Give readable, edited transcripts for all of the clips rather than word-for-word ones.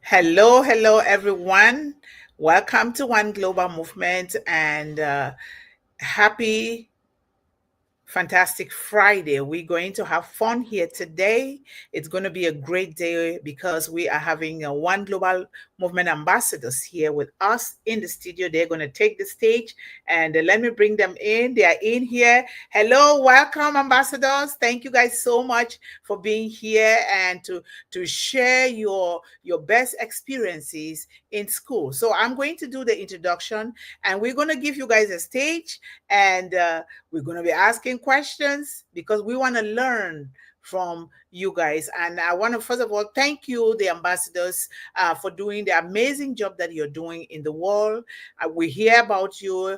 Hello, everyone. Welcome to One Global Movement and happy fantastic Friday. We're going to have fun here today. It's going to be a great day because we are having One Global Movement ambassadors here with us in the studio. They're going to take the stage and let me bring them in. They are in here. Hello, welcome, ambassadors. Thank you guys so much for being here and to share your best experiences in school. So I'm going to do the introduction and we're going to give you guys a stage and we're going to be asking questions because we want to learn from you guys. And I want to, first of all, thank you, the ambassadors, for doing the amazing job that you're doing in the world. We hear about you,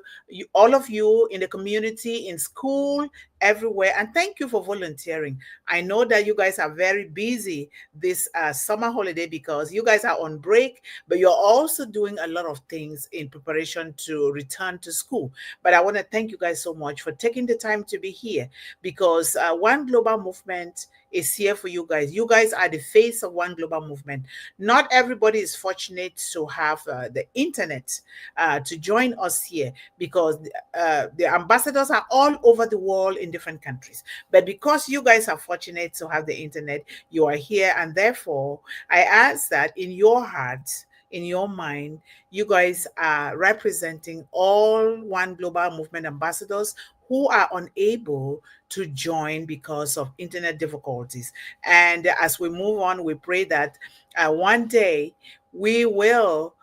all of you in the community, in school, everywhere. And thank you for volunteering. I know that you guys are very busy this summer holiday because you guys are on break, but you're also doing a lot of things in preparation to return to school. But I want to thank you guys so much for taking the time to be here because One Global Movement is here for you guys. You guys are the face of One Global Movement. Not everybody is fortunate to have the internet to join us here because the ambassadors are all over the world in different countries. But because you guys are fortunate to have the internet, you are here. And therefore, I ask that in your hearts, in your mind, you guys are representing all One Global Movement ambassadors who are unable to join because of internet difficulties. And as we move on, we pray that one day we will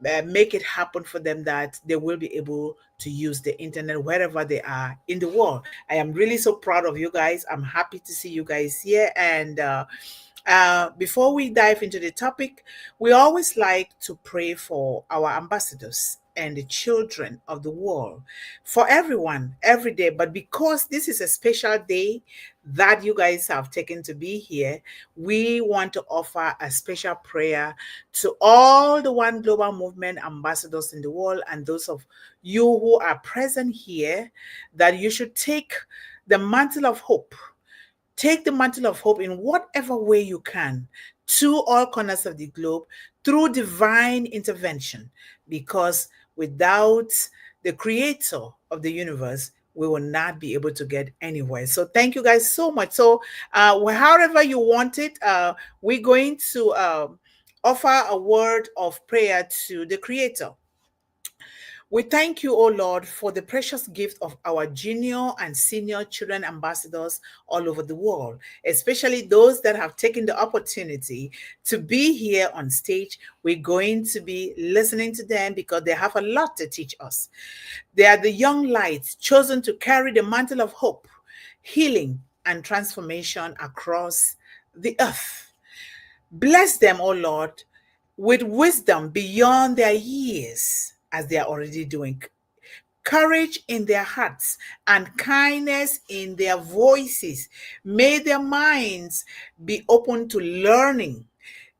make it happen for them that they will be able to use the internet wherever they are in the world. I am really so proud of you guys. I'm happy to see you guys here. And before we dive into the topic, we always like to pray for our ambassadors and the children of the world, for everyone, every day. But because this is a special day that you guys have taken to be here, we want to offer a special prayer to all the One Global Movement ambassadors in the world and those of you who are present here, that you should take the mantle of hope. Take the mantle of hope in whatever way you can to all corners of the globe through divine intervention, because without the creator of the universe, we will not be able to get anywhere. So thank you guys so much. So however you want it, we're going to offer a word of prayer to the creator. We thank you, O Lord, for the precious gift of our junior and senior children ambassadors all over the world, especially those that have taken the opportunity to be here on stage. We're going to be listening to them because they have a lot to teach us. They are the young lights chosen to carry the mantle of hope, healing, and transformation across the earth. Bless them, O Lord, with wisdom beyond their years, as they are already doing, courage in their hearts, and kindness in their voices. May their minds be open to learning,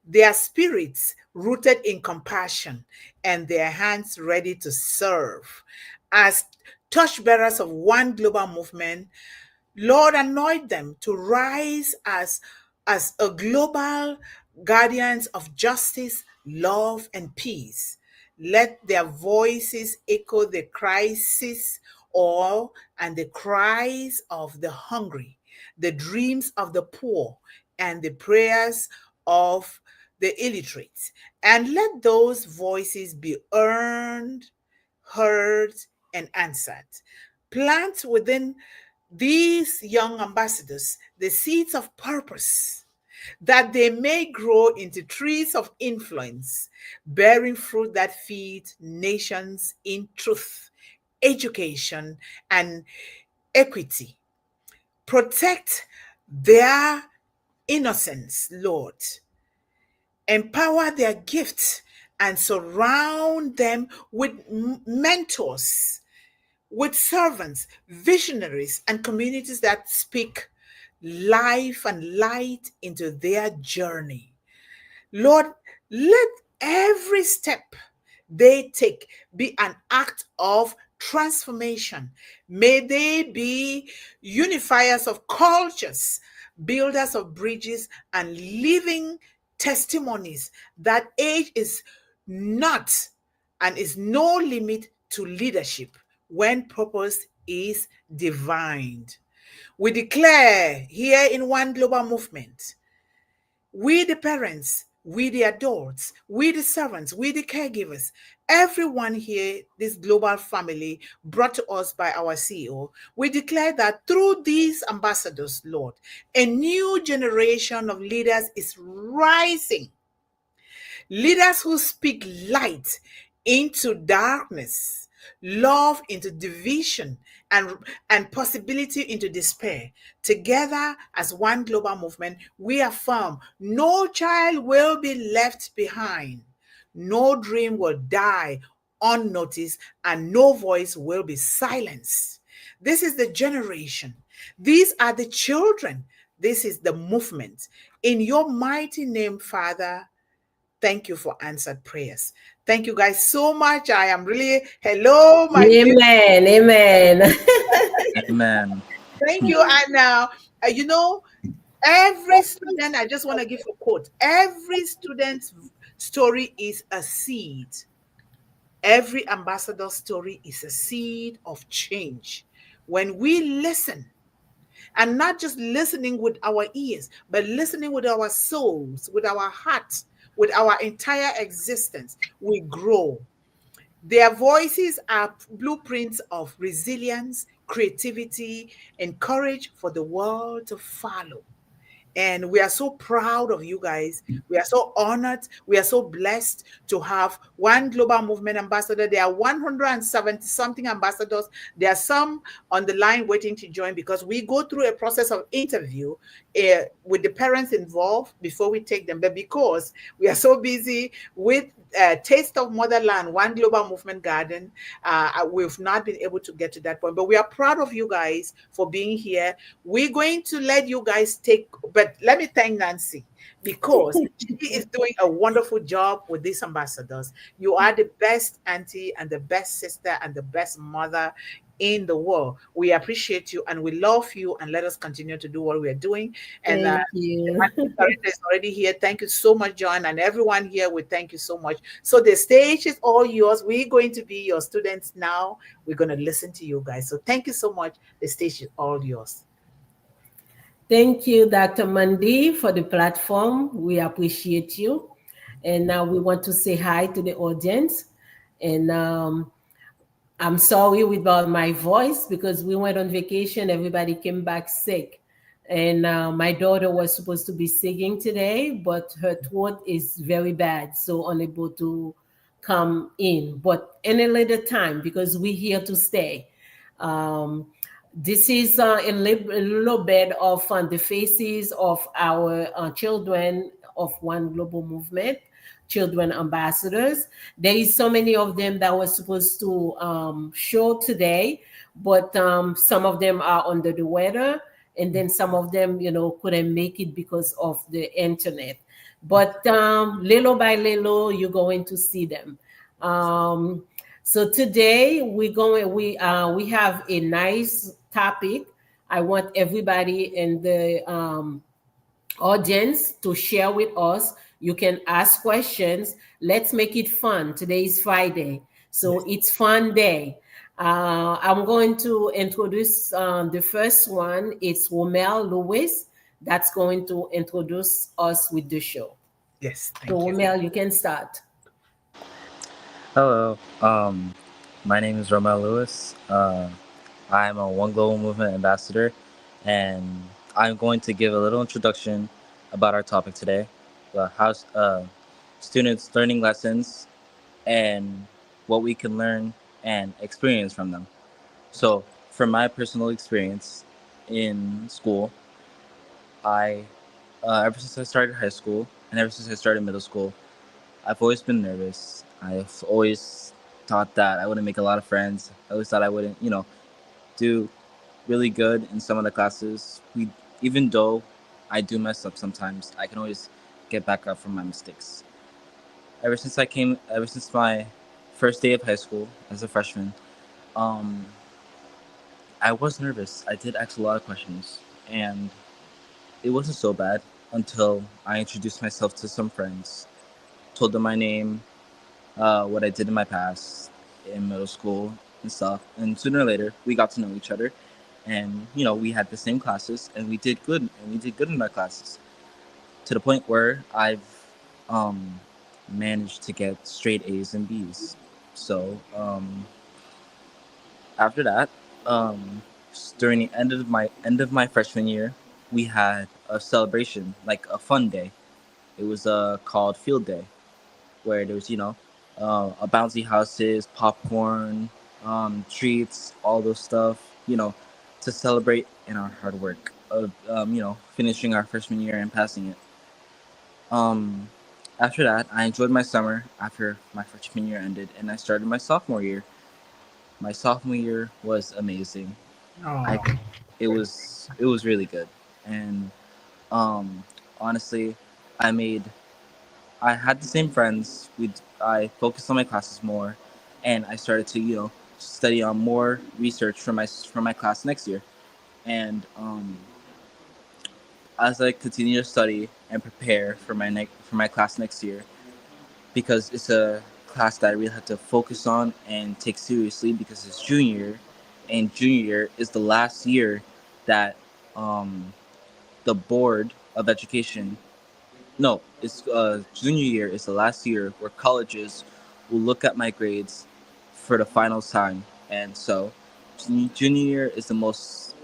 their spirits rooted in compassion, and their hands ready to serve. As torchbearers of One Global Movement, Lord, anoint them to rise as a global guardians of justice, love, and peace. Let their voices echo the crisis or and the cries of the hungry, the dreams of the poor, and the prayers of the illiterate. And let those voices be earned, heard, and answered. Plant within these young ambassadors the seeds of purpose, that they may grow into trees of influence, bearing fruit that feed nations in truth, education, and equity. Protect their innocence, Lord. Empower their gifts and surround them with mentors, with servants, visionaries, and communities that speak life and light into their journey. Lord, let every step they take be an act of transformation. May they be unifiers of cultures, builders of bridges, and living testimonies that age is not and is no limit to leadership when purpose is divined. We declare here in One Global Movement, we the parents, we the adults, we the servants, we the caregivers, everyone here, this global family brought to us by our CEO, we declare that through these ambassadors, Lord, a new generation of leaders is rising. Leaders who speak light into darkness, love into division, and possibility into despair. Together as one global movement, we affirm no child will be left behind, no dream will die unnoticed, and no voice will be silenced. This is the generation. These are the children. This is the movement. In your mighty name, Father, thank you for answered prayers. Thank you guys so much. I am really, hello, my beautiful. Amen. Amen. Amen. Thank you. And now, you know, every student, I just want to give a quote. Every student's story is a seed. Every ambassador story is a seed of change. When we listen, and not just listening with our ears, but listening with our souls, with our hearts, with our entire existence, we grow. Their voices are blueprints of resilience, creativity, and courage for the world to follow. And we are so proud of you guys. We are so honored. We are so blessed to have one global movement ambassador. There are 170 something ambassadors. There are some on the line waiting to join because we go through a process of interview with the parents involved before we take them. But because we are so busy with Taste of Motherland, One Global Movement Garden, we've not been able to get to that point. But we are proud of you guys for being here. We're going to let you guys take, but let me thank Nancy because she is doing a wonderful job with these ambassadors. You are the best auntie and the best sister and the best mother in the world. We appreciate you and we love you, and let us continue to do what we are doing. And Thank you. is already here. Thank you so much, John, and everyone here. We thank you so much. So the stage is all yours. We're going to be your students now. We're going to listen to you guys. So thank you so much. The stage is all yours. Thank you, Dr. Mundih, for the platform. We appreciate you. And now we want to say hi to the audience. And I'm sorry about my voice because we went on vacation. Everybody came back sick. And my daughter was supposed to be singing today, but her throat is very bad, so unable to come in. But any later time, because we're here to stay. This is a little bit of the faces of our children of One Global Movement, children ambassadors. There is so many of them that were supposed to show today, but some of them are under the weather, and then some of them, couldn't make it because of the internet. But little by little, you're going to see them. So today we have a nice topic. I want everybody in the audience to share with us. You can ask questions. Let's make it fun. Today is Friday, so it's fun day. I'm going to introduce the first one. It's Romel Lewis that's going to introduce us with the show. Yes, So thank you. Romel, you can start. Hello. My name is Romel Lewis. I'm a One Global Movement ambassador, and I'm going to give a little introduction about our topic today, how students learning lessons and what we can learn and experience from them. So, from my personal experience in school, I ever since I started high school and ever since I started middle school, I've always been nervous. I've always thought that I wouldn't make a lot of friends. I always thought I wouldn't, do really good in some of the classes. Even though I do mess up sometimes, I can always get back up from my mistakes. Ever since my first day of high school as a freshman, um, I was nervous. I did ask a lot of questions, and it wasn't so bad. until I introduced myself to some friends, told them my name, what I did in my past in middle school and stuff. And sooner or later, we got to know each other, and we had the same classes, and we did good in our classes to the point where I've um, managed to get straight A's and B's. So after that, um, during the end of my freshman year, we had a celebration, like a fun day. It was called Field Day, where there was a bouncy houses, popcorn, treats, all those stuff, to celebrate in our hard work of finishing our freshman year and passing it. Um, After that, I enjoyed my summer after my freshman year ended, and I started my sophomore year. My sophomore year was amazing. I Oh, it was really good, and um, honestly, I made I had the same friends. I focused on my classes more, and I started to study on more research for my class next year. And as I continue to study and prepare for my class next year, because it's a class that I really have to focus on and take seriously because it's junior year, and junior year is the last year that um, the board of education. No, it's junior year is the last year where colleges will look at my grades for the final time, and so junior year is the most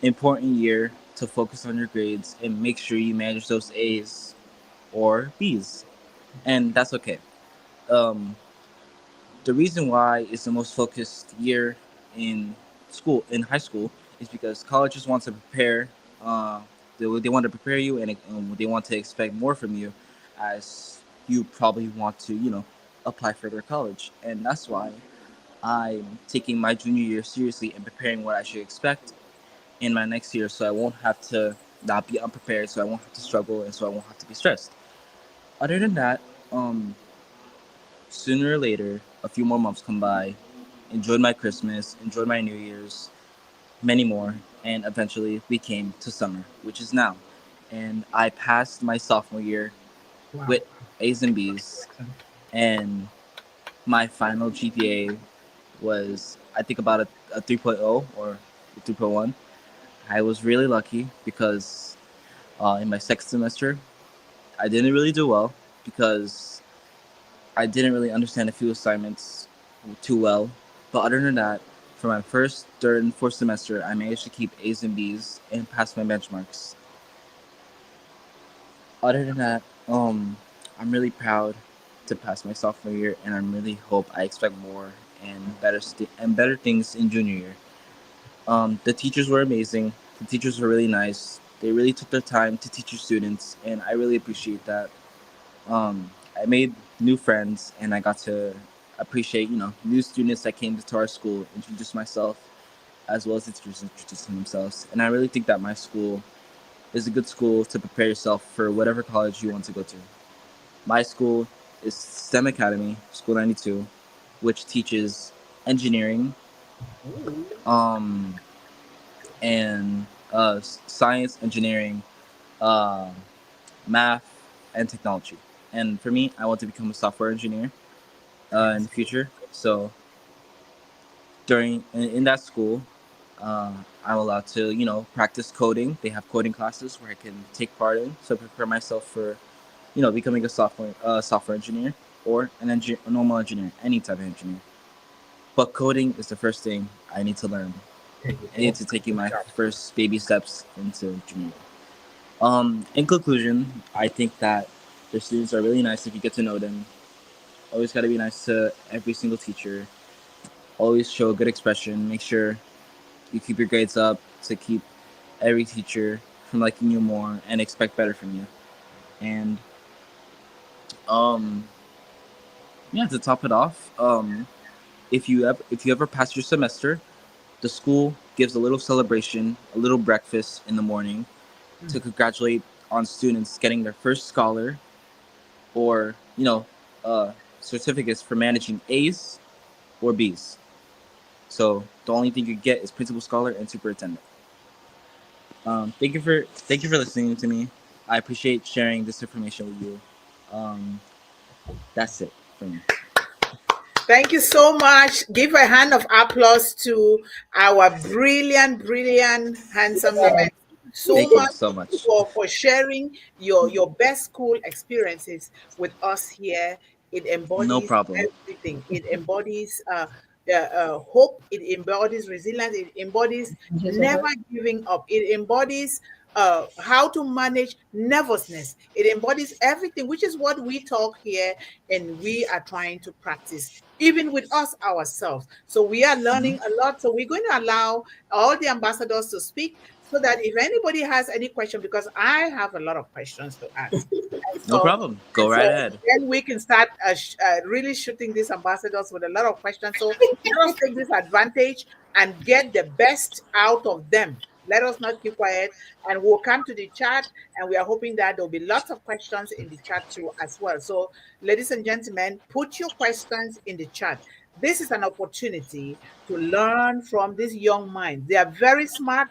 important year to focus on your grades and make sure you manage those A's or B's, and that's okay. Um, the reason why it's the most focused year in high school, is because colleges want to prepare. Uh, they want to prepare you, and they want to expect more from you, as you probably want to apply for their college, and that's why I'm taking my junior year seriously and preparing what I should expect in my next year, so I won't have to not be unprepared, so I won't have to struggle, and so I won't have to be stressed. Other than that, um, sooner or later, a few more months come by, enjoyed my Christmas, enjoyed my New Year's, many more, and eventually we came to summer, which is now. And I passed my sophomore year wow. with A's and B's, and my final GPA was, I think, about a 3.0 or a 3.1. I was really lucky because in my second semester, I didn't really do well because I didn't really understand a few assignments too well. But other than that, for my first, third, and fourth semester, I managed to keep A's and B's and pass my benchmarks. Other than that, I'm really proud to pass my sophomore year, and I really hope I expect more and better things in junior year. The teachers were amazing. The teachers were really nice. They really took their time to teach your students, and I really appreciate that. I made new friends, and I got to appreciate new students that came to our school, introduce myself, as well as the teachers introducing themselves. And I really think that my school is a good school to prepare yourself for whatever college you want to go to. My school is STEM Academy, School 92, which teaches engineering, um, and science, engineering, uh, math, and technology. And for me, I want to become a software engineer in the future. So in that school, I'm allowed to practice coding. They have coding classes where I can take part in, so I prepare myself for becoming a software engineer, or a normal engineer, any type of engineer. But coding is the first thing I need to learn. There you I need go. to taking Good my job. first baby steps into junior. In conclusion, I think that the students are really nice if you get to know them. Always got to be nice to every single teacher. Always show a good expression. Make sure you keep your grades up to keep every teacher from liking you more and expect better from you. And um, yeah, to top it off, if you ever pass your semester, the school gives a little celebration, a little breakfast in the morning to congratulate on students getting their first scholar, or certificates for managing A's or B's. So the only thing you get is principal scholar and superintendent. Thank you for listening to me. I appreciate sharing this information with you. Um, that's it for me. Thank you so much. Give a hand of applause to our brilliant, brilliant, handsome women. Yes. So Thank you much so much. for sharing your best school experiences with us here. It No embodies problem. everything. It embodies hope. It embodies resilience. It embodies Just never over. giving up. It embodies how to manage nervousness. It embodies everything, which is what we talk here and we are trying to practice even with us ourselves. So we are learning a lot. So we're going to allow all the ambassadors to speak so that if anybody has any question, because I have a lot of questions to ask. And No so, problem. Go and so right ahead. then we can start really shooting these ambassadors with a lot of questions. So let us take this advantage and get the best out of them. Let us not keep quiet, and we'll come to the chat. And we are hoping that there'll be lots of questions in the chat too as well. So, ladies and gentlemen, put your questions in the chat. This is an opportunity to learn from these young minds. They are very smart.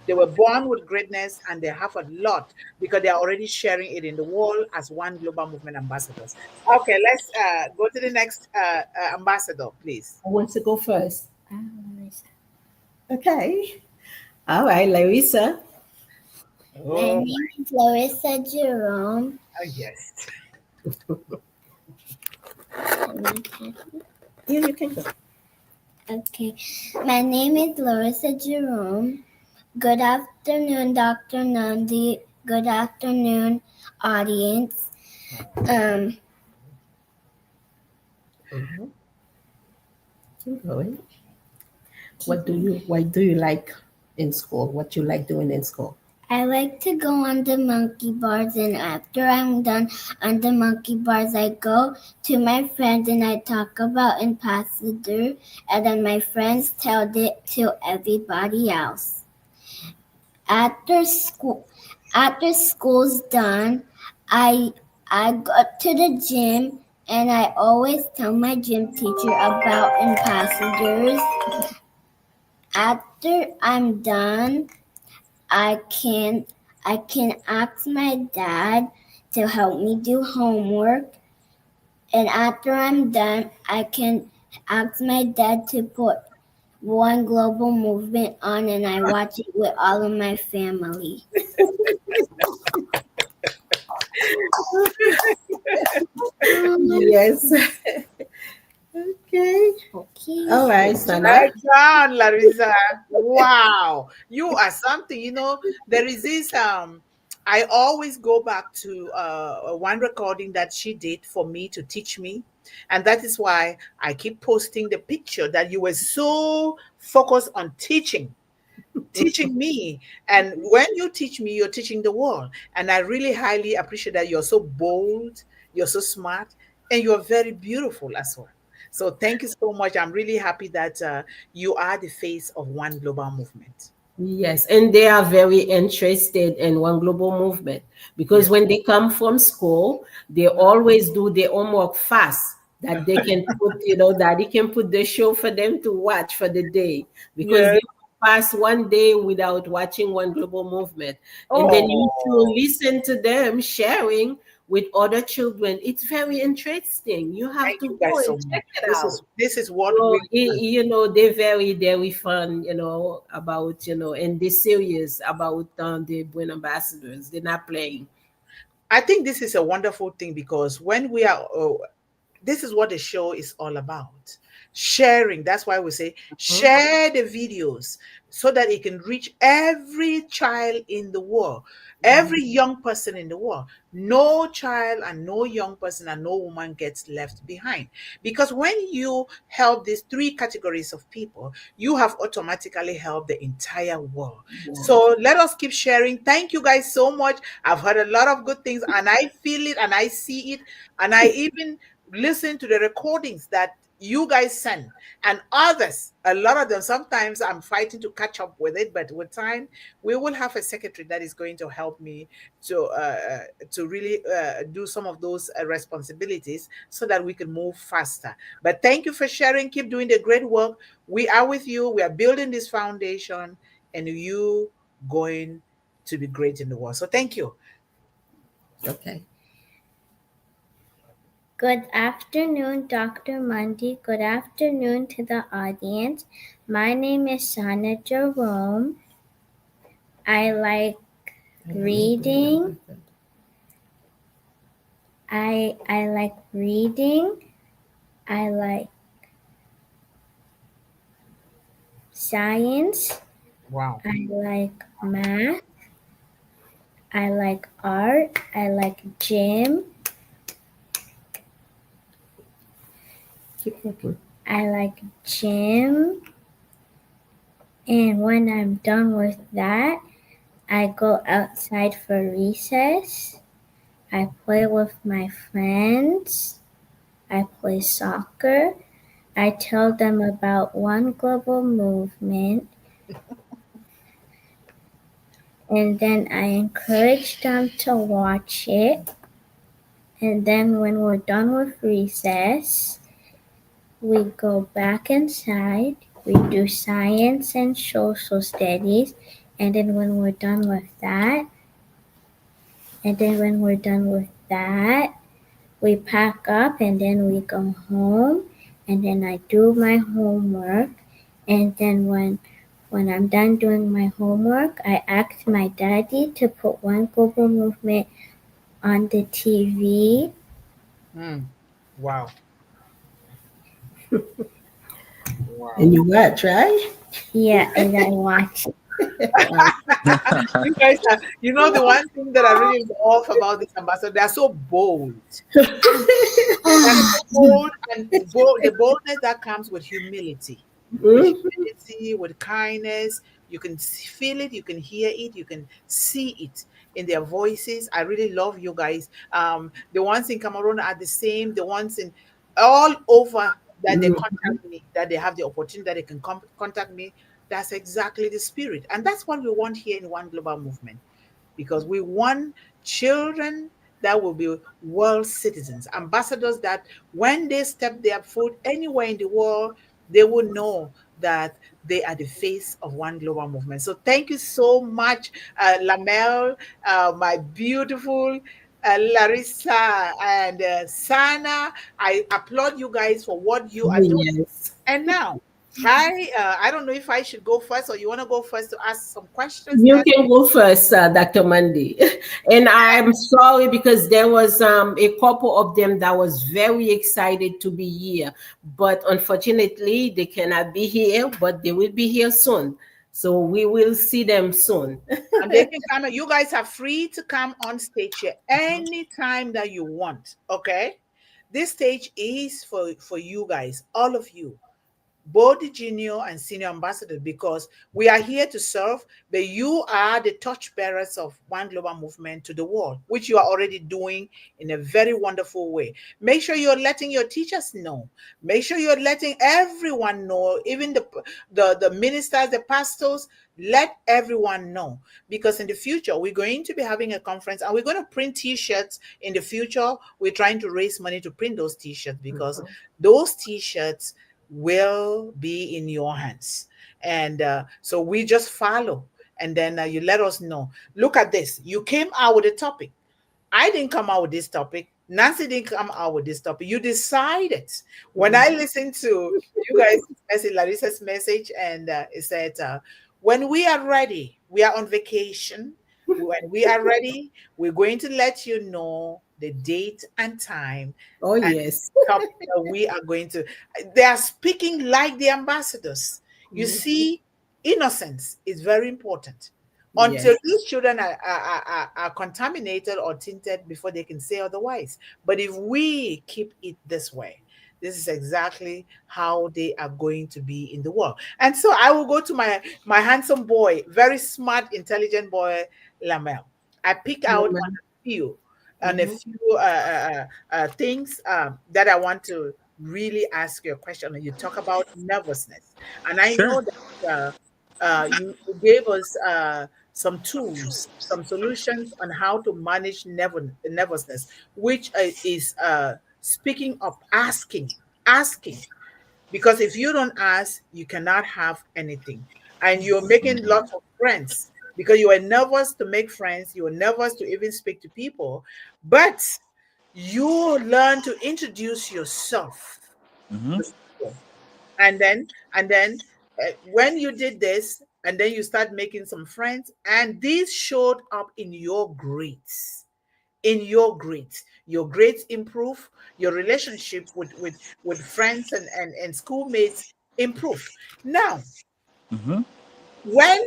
They were born with greatness and they have a lot because they are already sharing it in the world as one global movement ambassadors. Okay, let's go to the next ambassador, please. Who wants to go first? Okay. All right, Larissa. My Oh, name is Larissa Jerome. yes. Yeah, you can go. Okay. My name is Larissa Jerome. Good afternoon, Dr. Nandi. Good afternoon, audience. Um, Mhm. Keep going. Why do you like in school? What you like doing in school? I like to go on the monkey bars, and after I'm done on the monkey bars, I go to my friends and I talk about Ambassador, and then my friends tell it to everybody else. After school's done, I I go to the gym and I always tell my gym teacher about Ambassadors. After I'm done, I can I can ask my dad to help me do homework, and after I'm done, I can ask my dad to put One Global Movement on, and I watch it with all of my family. Yes. Okay. Okay. All right, Well Sana. done, Larissa. Wow. You are something. There is this I always go back to one recording that she did for me to teach me. And that is why I keep posting the picture that you were so focused on teaching me. And when you teach me, you're teaching the world. And I really highly appreciate that you're so bold, you're so smart, and you're very beautiful as well. So thank you so much. I'm really happy that you are the face of one global movement. Yes, and they are very interested in one global movement because Yeah. when they come from school, they always do their homework fast that they can put, daddy can put the show for them to watch for the day because Yeah. they pass one day without watching one global movement. And then you should Oh, listen to them sharing with other children. It's very interesting. You have thank to you go guys and so much. check it This out. is what So, really they're very fun, about, and they're serious about the Brand Ambassadors. They're not playing. I think this is a wonderful thing because when we are this is what the show is all about, sharing. That's why we say Mhm. share the videos so that it can reach every child in the world, every young person in the world. No child and no young person and no woman gets left behind, because when you help these three categories of people, you have automatically helped the entire world. Yes. So let us keep sharing. Thank you guys so much. I've heard a lot of good things and I feel it and I see it, and I even listen to the recordings that you guys send and others. A lot of them, sometimes I'm fighting to catch up with it, but with time we will have a secretary that is going to help me to really do some of those responsibilities so that we can move faster. But thank you for sharing. Keep doing the great work. We are with you. We are building this foundation, and you going to be great in the world. So thank you. Okay. Good afternoon, Dr. Mundih. Good afternoon to the audience. My name is Sana Jerome. I like reading. I like reading. I like science. Wow. I like math. I like art. I like gym. Keep looking. I like gym. And when I'm done with that, I go outside for recess. I play with my friends. I play soccer. I tell them about One Global Movement. And then I encourage them to watch it. And then when we're done with recess, we go back inside. We do science and social studies. And then when we're done with that, we pack up and then we go home. And then I do my homework. And then when I'm done doing my homework, I ask my daddy to put One Global Movement on the TV. Wow. Wow. And you watch, right? Yeah, and I watch it. You guys are, you know, the one thing that I really love about this ambassador, they are so bold. They're so bold, and the boldness that comes with humility, with kindness. You can feel it, you can hear it, you can see it in their voices. I really love you guys. The ones in Cameroon are the same. The ones in all over that they contact me, that they have the opportunity that they can contact me. That's exactly the spirit, and that's what we want here in One Global Movement, because we want children that will be world citizens, ambassadors that when they step their foot anywhere in the world, they will know that they are the face of One Global Movement. So thank you so much, Lamel, my beautiful Larissa, and Sana. I applaud you guys for what you are doing. Yes. And now, I don't know if I should go first or you want to go first to ask some questions You that. can go first, Dr. Mundih. And I'm sorry because there was a couple of them that was very excited to be here, but unfortunately they cannot be here, but they will be here soon. So we will see them soon. And they can come. You guys are free to come on stage here anytime that you want. Okay, this stage is for you guys, all of you, both the junior and senior ambassadors, because we are here to serve, but you are the torch bearers of One Global Movement to the world, which you are already doing in a very wonderful way. Make sure you're letting your teachers know. Make sure you're letting everyone know, even the ministers, the pastors. Let everyone know, because in the future we're going to be having a conference and we're going to print t-shirts. In the future we're trying to raise money to print those t-shirts, because those t-shirts will be in your hands. And so we just follow, and then you let us know. Look at this. You came out with a topic. I didn't come out with this topic. Nancy didn't come out with this topic. You decided. When I listened to you guys' message, Larissa's message, and it said, when we are ready, we are on vacation. When we are ready, we're going to let you know the date and time Oh, and yes. topic that we are going to. They are speaking like the ambassadors. You see, innocence is very important. Until Yes. these children are contaminated or tainted before they can say otherwise. But if we keep it this way, this is exactly how they are going to be in the world. And so I will go to my handsome boy, very smart, intelligent boy, Lamel. I pick out on Woman. a few things that I want to really ask you a question. And you talk about nervousness, and I Sure. know that you gave us some tools, some solutions on how to manage nervousness, which is speaking up, asking. Because if you don't ask, you cannot have anything. And you're making lots of friends because you were nervous to make friends, you were nervous to even speak to people, but you learn to introduce yourself Mm-hmm. to people. And then when you did this, and then you start making some friends, and these showed up in your grades. In your grades improve, your relationship with friends and schoolmates improve. Now, Mm-hmm. when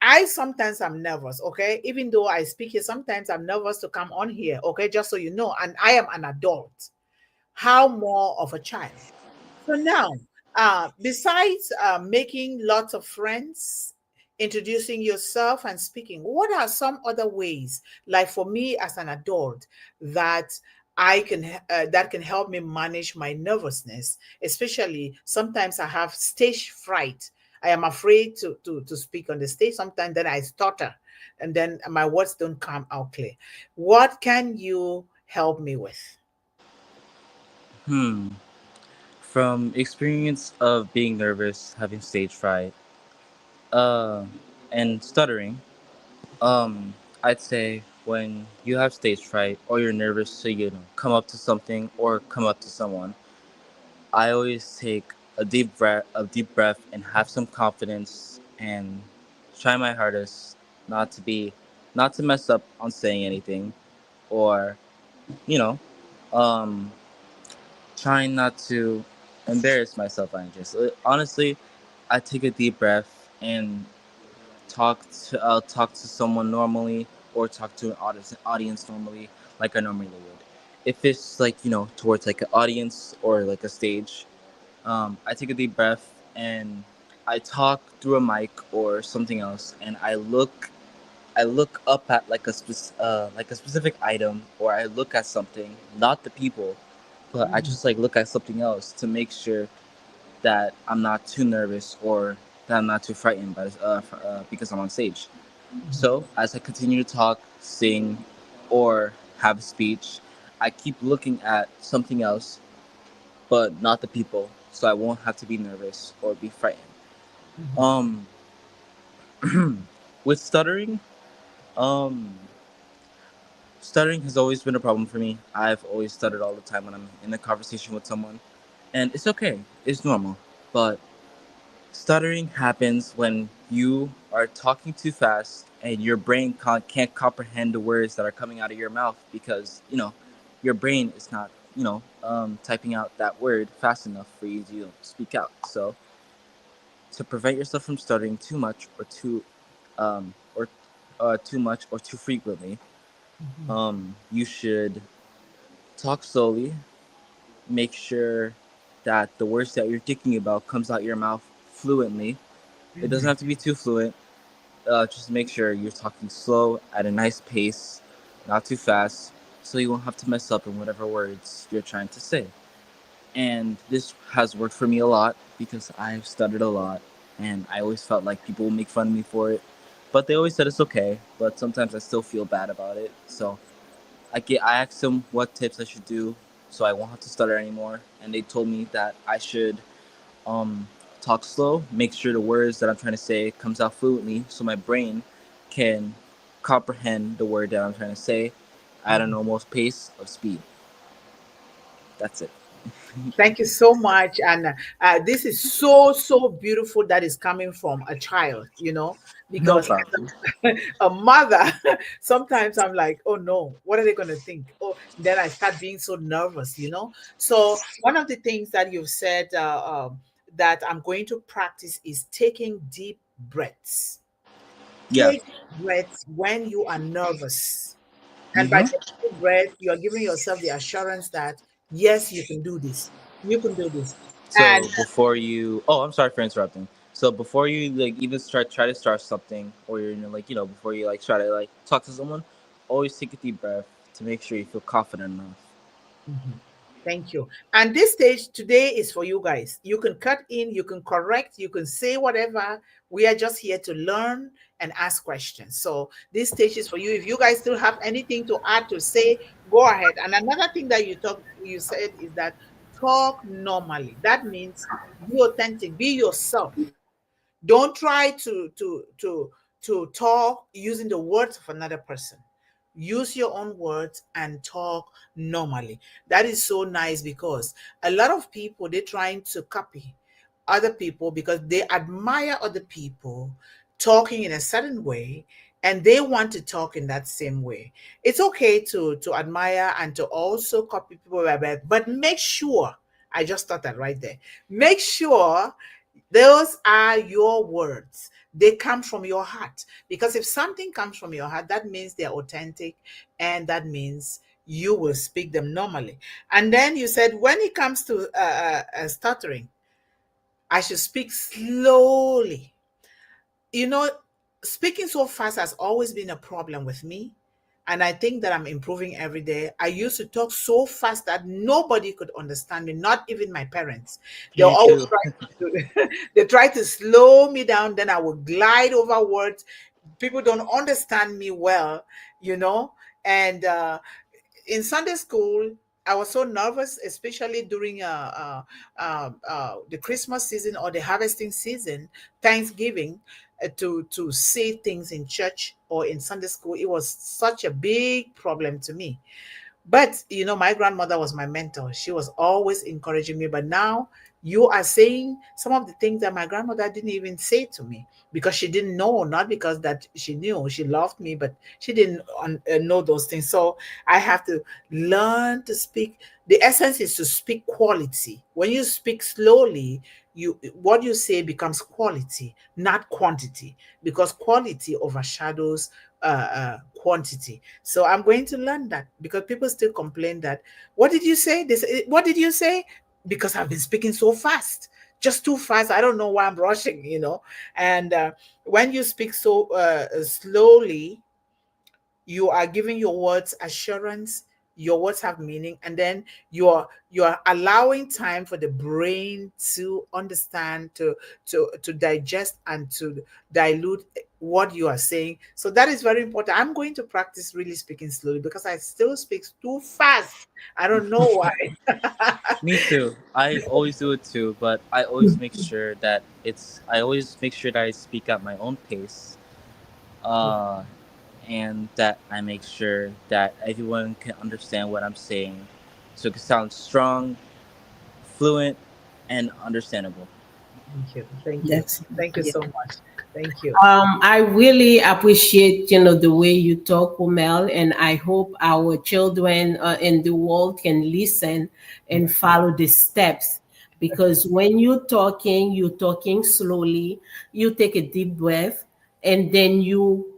I sometimes I'm nervous, okay, even though I speak here, sometimes I'm nervous to come on here, okay, just so you know, and I am an adult. How more of a child? So now, besides making lots of friends, introducing yourself and speaking, what are some other ways, like for me as an adult, that that can help me manage my nervousness? Especially sometimes I have stage fright. I am afraid to speak on the stage. Sometimes then I stutter, and then my words don't come out clear. What can you help me with? Hmm. From experience of being nervous, having stage fright, uh, and stuttering, I'd say when you have stage fright or you're nervous to come up to something or come up to someone, I always take a deep breath, and have some confidence and try my hardest not to be, not to mess up on saying anything, or you know, um, trying not to embarrass myself. Honestly, I take a deep breath and talk to someone normally, or talk to an audience normally, like I normally would. If it's like towards like an audience or like a stage, I take a deep breath and I talk through a mic or something else, and I look up at like a specific item, or I look at something, not the people, but I Mhm, just like look at something else to make sure that I'm not too nervous, or that I'm not too frightened because I'm on stage. mhm, So as I continue to talk, sing, or have a speech, I keep looking at something else, but not the people, so I won't have to be nervous or be frightened. mhm, Um, with stuttering, um, stuttering has always been a problem for me. I've always stuttered all the time when I'm in a conversation with someone, and it's okay. It's normal, but stuttering happens when you are talking too fast and your brain can't comprehend the words that are coming out of your mouth, because your brain is not typing out that word fast enough for you to speak out. So to prevent yourself from stuttering too much, or too much or too frequently, mhm, you should talk slowly. Make sure that the words that you're thinking about comes out your mouth fluently. It doesn't mhm, have to be too fluent. Just make sure you're talking slow at a nice pace, not too fast, so you won't have to mess up in whatever words you're trying to say. And this has worked for me a lot because I've stuttered a lot, and I always felt like people would make fun of me for it. But they always said it's okay, but sometimes I still feel bad about it. So I asked them what tips I should do so I won't have to stutter anymore, and they told me that I should um, talk slow, make sure the words that I'm trying to say comes out fluently, so my brain can comprehend the word that I'm trying to say at a mhm. normal pace of speed. That's it. Thank you so much. And this is so, so beautiful that is coming from a child, No because problem. as a mother, sometimes I'm like, oh no, what are they going to think? Oh, then I start being so nervous. So, one of the things that you've said that I'm going to practice is taking deep breaths. Yeah. Take breaths when you are nervous. And by Mm-hmm. taking deep breath, you are giving yourself the assurance that, yes, you can do this. You can do this. And So before you, oh, I'm sorry for interrupting. So before you like even try to start something, or before you like try to like talk to someone, always take a deep breath to make sure you feel confident enough. Mhm. Thank you. And this stage today is for you guys. You can cut in, you can correct, you can say whatever. We are just here to learn and ask questions. So this stage is for you. If you guys still have anything to add to say, go ahead. And another thing that you said is that talk normally. That means be authentic, be yourself. Don't try to talk using the words of another person. Use your own words and talk normally. That is so nice because a lot of people, they're trying to copy other people because they admire other people talking in a certain way, and they want to talk in that same way. It's okay to admire and to also copy people, but make sure, I just thought that right there. Make sure those are your words. They come from your heart. Because if something comes from your heart, that means they're authentic, and that means you will speak them normally. And then you said, when it comes to stuttering, I should speak slowly. You know, speaking so fast has always been a problem with me. And I think that I'm improving every day. I used to talk so fast that nobody could understand me, not even my parents. They Me always too. try to, they try to slow me down, then I would glide over words. People don't understand me well, you know. And in Sunday school, I was so nervous, especially during the Christmas season or the harvesting season, Thanksgiving, to say things in church or in Sunday school. It was such a big problem to me. But my grandmother was my mentor. She was always encouraging me. But now you are saying some of the things that my grandmother didn't even say to me because she didn't know, not because that she knew. She loved me, but she didn't know those things. So I have to learn to speak. The essence is to speak quality. When you speak slowly, what you say becomes quality, not quantity, because quality overshadows quantity. So I'm going to learn that because people still complain that, what did you say? What did you say? Because I've been speaking so fast, just too fast. I don't know why I'm rushing. And when you speak so slowly, you are giving your words assurance. Your words have meaning, and then you're allowing time for the brain to understand, to digest, and to dilute what you are saying. So that is very important. I'm going to practice really speaking slowly because I still speak too fast. I don't know why. Me too. I always do it too, but I always make sure that I speak at my own pace, uh, and that I make sure that everyone can understand what I'm saying, so it can sound strong, fluent, and understandable. Thank you. Thank you. That's Thank you yeah. so much. Thank you. I really appreciate, the way you talk, Umel, and I hope our children in the world can listen and follow the steps. Because when you're talking slowly, you take a deep breath, and then you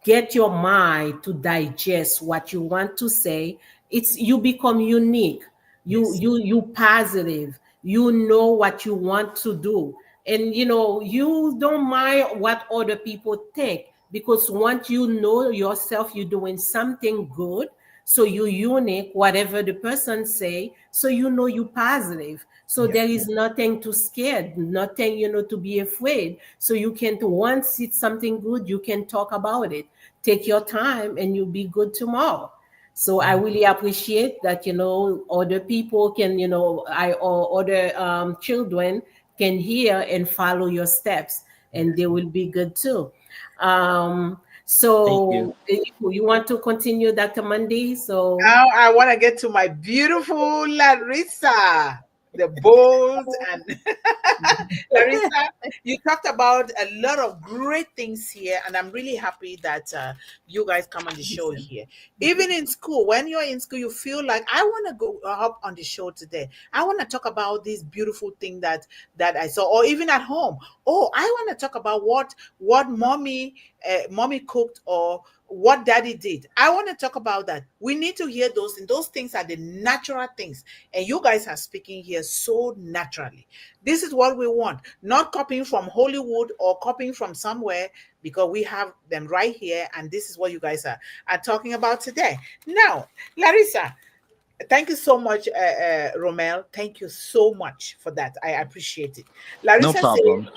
get your mind to digest what you want to say. It's you become unique. you Yes. you you positive. You know what you want to do, and you don't mind what other people think, because once you know yourself, you're doing something good. So you unique, whatever the person say, so you positive. So Yeah. there is nothing to scared, nothing to be afraid. So you can, once it's something good, you can talk about it. Take your time, and you'll be good tomorrow. So I really appreciate that, other people can, or other children can hear and follow your steps, and they will be good too. Thank you. So if you want to continue, Dr. Mundih? So Now I want to get to my beautiful Larissa, the bold and Larissa. You talked about a lot of great things here, and I'm really happy that you guys come on the show here. Even in school, when you're in school, you feel like I want to go up on the show today. I want to talk about this beautiful thing that I saw, or even at home. Oh, I want to talk about what mommy cooked, or what daddy did. I want to talk about that. We need to hear those, and those things are the natural things. And you guys are speaking here so naturally. This is what we want, not copying from Hollywood or copying from somewhere, because we have them right here. And this is what you guys are talking about today. Now, Larissa, thank you so much, Romel. Thank you so much for that. I appreciate it. No Larissa said, problem.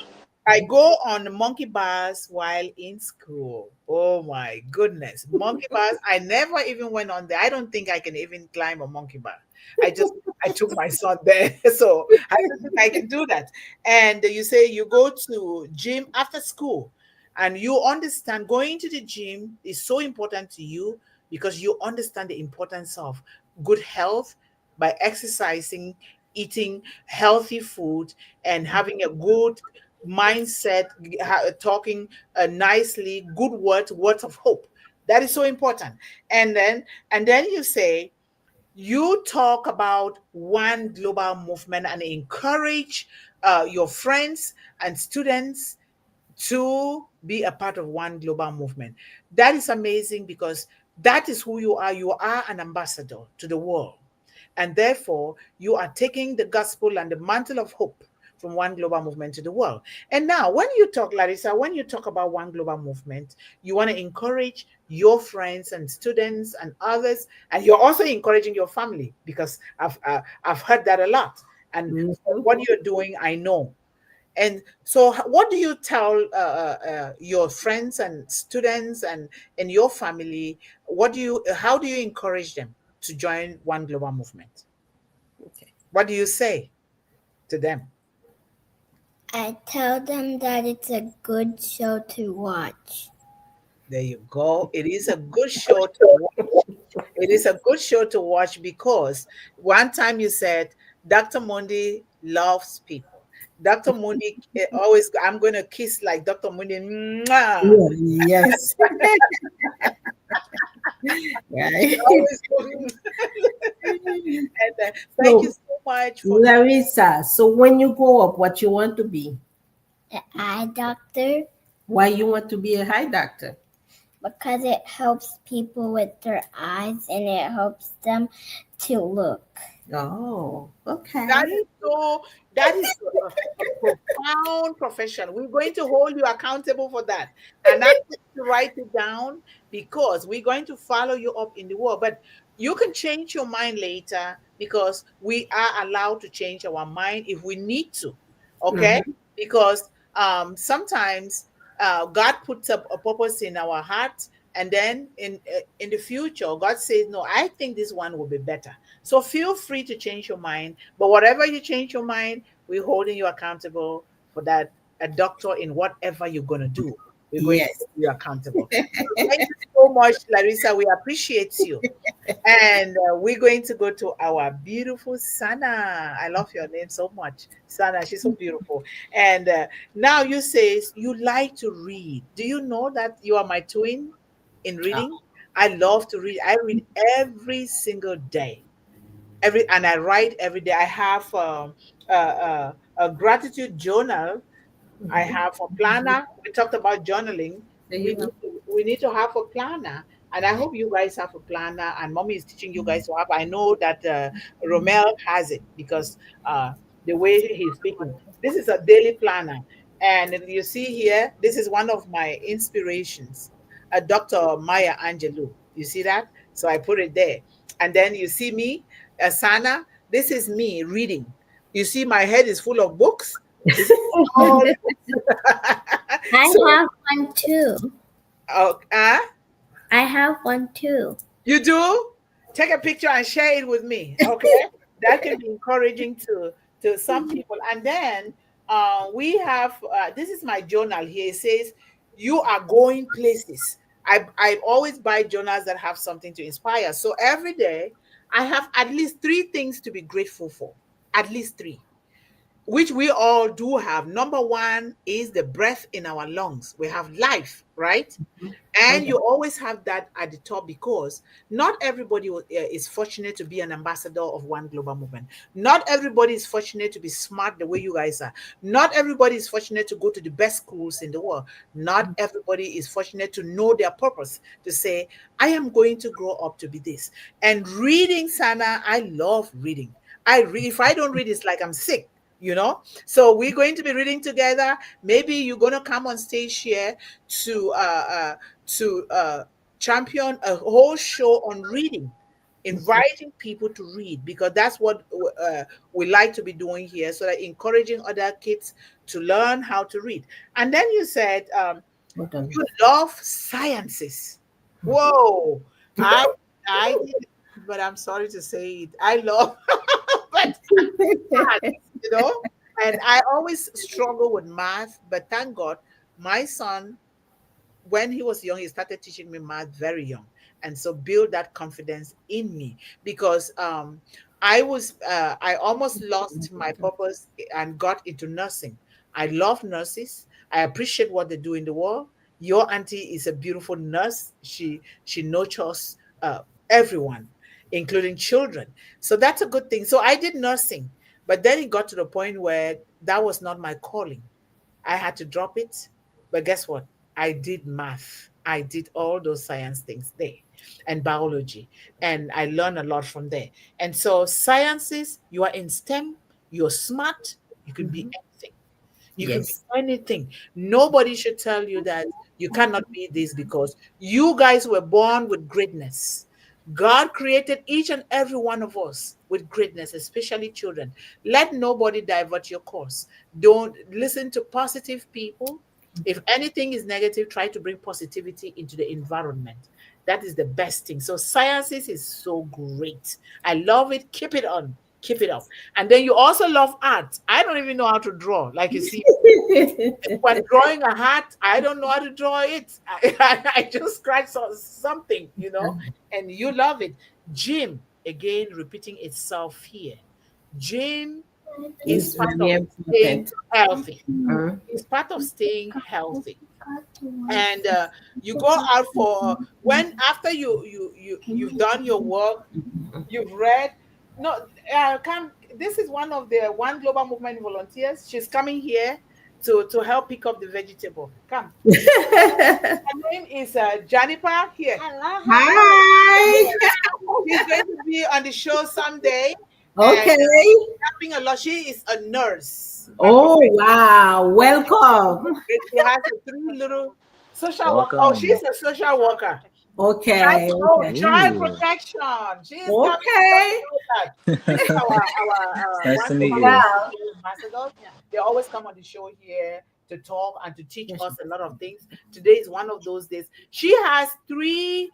I go on monkey bars while in school. Oh my goodness. Monkey bars. I never even went on there. I don't think I can even climb a monkey bar. I took my son there. So I don't think I can do that. And you say you go to gym after school. and you understand going to the gym is so important to you because you understand the importance of good health by exercising, eating healthy food, and having a good mindset, talking nicely, good words of hope. That is so important. And then you say you talk about one global movement and encourage your friends and students to be a part of one global movement. That is amazing because that is who you are. You are an ambassador to the world. And therefore, you are taking the gospel and the mantle of hope from one global movement to the world. And now, when you talk, Larissa, when you talk about one global movement, you want to encourage your friends and students and others, and you're also encouraging your family because I've heard that a lot. And Mhm. what you're doing, I know. And so, what do you tell your friends and students and in your family? How do you encourage them to join one global movement? Okay. What do you say to them? I tell them that it's a good show to watch. There you go. It is a good show to watch. It is a good show to watch because one time you said Dr. Mundih loves people. Dr. Mundih always, I'm going to kiss like Dr. Mundih. Mwah. Yeah, yes. She Right. always and thank you So, so much for giving. Larissa, so when you grow up, what you want to be? The eye doctor, Why you want to be a eye doctor? because it helps people with their eyes and it helps them to look. Oh, okay. That is a profound profession. We're going to hold you accountable for that. And I need to write it down because we're going to follow you up in the world. But you can change your mind later because we are allowed to change our mind if we need to. Okay? Mhm. Because sometimes God puts up a purpose in our heart, and then in the future, God says, "No, I think this one will be better." So feel free to change your mind. But whatever you change your mind, we're holding you accountable for that. A doctor in whatever you're going to do, we're going to Yes. hold you accountable. So thank you so much, Larissa. We appreciate you. And we're going to go to our beautiful Sana. I love your name so much. Sana, she's so beautiful. And now you say you like to read. Do you know that you are my twin in reading? I love to read. I read every single day. And I write every day. I have a gratitude journal. I Mhm. have a planner. We talked about journaling. There We you need go. to, we need to have a planner. And I hope you guys have a planner and mommy is teaching you guys to have. I know that Romel has it because the way he's speaking. This is a daily planner. And you see here, this is one of my inspirations, Dr. Maya Angelou. You see that? So I put it there. And then you see me, Sana. This is me reading. You see, my head is full of books. This is all I so have one too. uh, uh, I have one too. you do take a picture and share it with me, okay? That can be encouraging to some people. And then we have this is my journal here. It says you are going places. I always buy journals that have something to inspire. So every day I have at least three things to be grateful for. At least three, which we all do have. Number one is the breath in our lungs. We have life, right? And Okay. you always have that at the top because not everybody is fortunate to be an ambassador of one global movement. Not everybody is fortunate to be smart the way you guys are. Not everybody is fortunate to go to the best schools in the world. Not everybody is fortunate to know their purpose, to say, I am going to grow up to be this. And reading, Sana, I love reading. I read. If I don't read, it's like I'm sick. So we're going to be reading together. Maybe you're going to come on stage here to champion a whole show on reading, inviting people to read, because that's what we like to be doing here, so that encouraging other kids to learn how to read. And then you said Hold on. you love sciences. Whoa. I did, but I'm sorry to say it. I love but math, you know, and I always struggle with math, but thank God my son when he was young, he started teaching me math very young, and so build that confidence in me because I almost lost my purpose and got into nursing. I love nurses. I appreciate what they do in the world. Your auntie is a beautiful nurse. She nurtures everyone, including children. So that's a good thing. So I did nursing, but then it got to the point where that was not my calling. I had to drop it. But guess what? I did math. I did all those science things there and biology. And I learned a lot from there. And so, sciences, you are in STEM, you're smart, you can be anything. You can be Yes. anything. Nobody should tell you that you cannot be this because you guys were born with greatness. God created each and every one of us with greatness, especially children. Let nobody divert your course. Don't listen to positive people. If anything is negative, try to bring positivity into the environment. That is the best thing. So, sciences is so great. I love it. Keep it on. Keep it up. And then you also love art. I don't even know how to draw. Like you see, when drawing a hat, I don't know how to draw it. I just scratch something, and you love it. Gym, again, repeating itself here. Gym is It's part very of staying important. healthy. Uh, It's part of staying healthy. And you go out for when after you've done your work, you've read. No, come. This is one of the One Global Movement volunteers. She's coming here to help pick up the vegetable. Come. Her name is Janipa here. Hello, hello. Hi. She's going to be on the show someday and Okay. helping a lot. She is a nurse by Oh, profession. wow. Welcome. She has a three little social work. Oh, Welcome. she's a social worker. Okay. Oh, Okay. child Ooh. protection. She is coming to come Okay. do that. This is our Nice one to meet global you. Wow. ambassadors. They always come on the show here to talk and to teach us a lot of things. Today is one of those days. She has three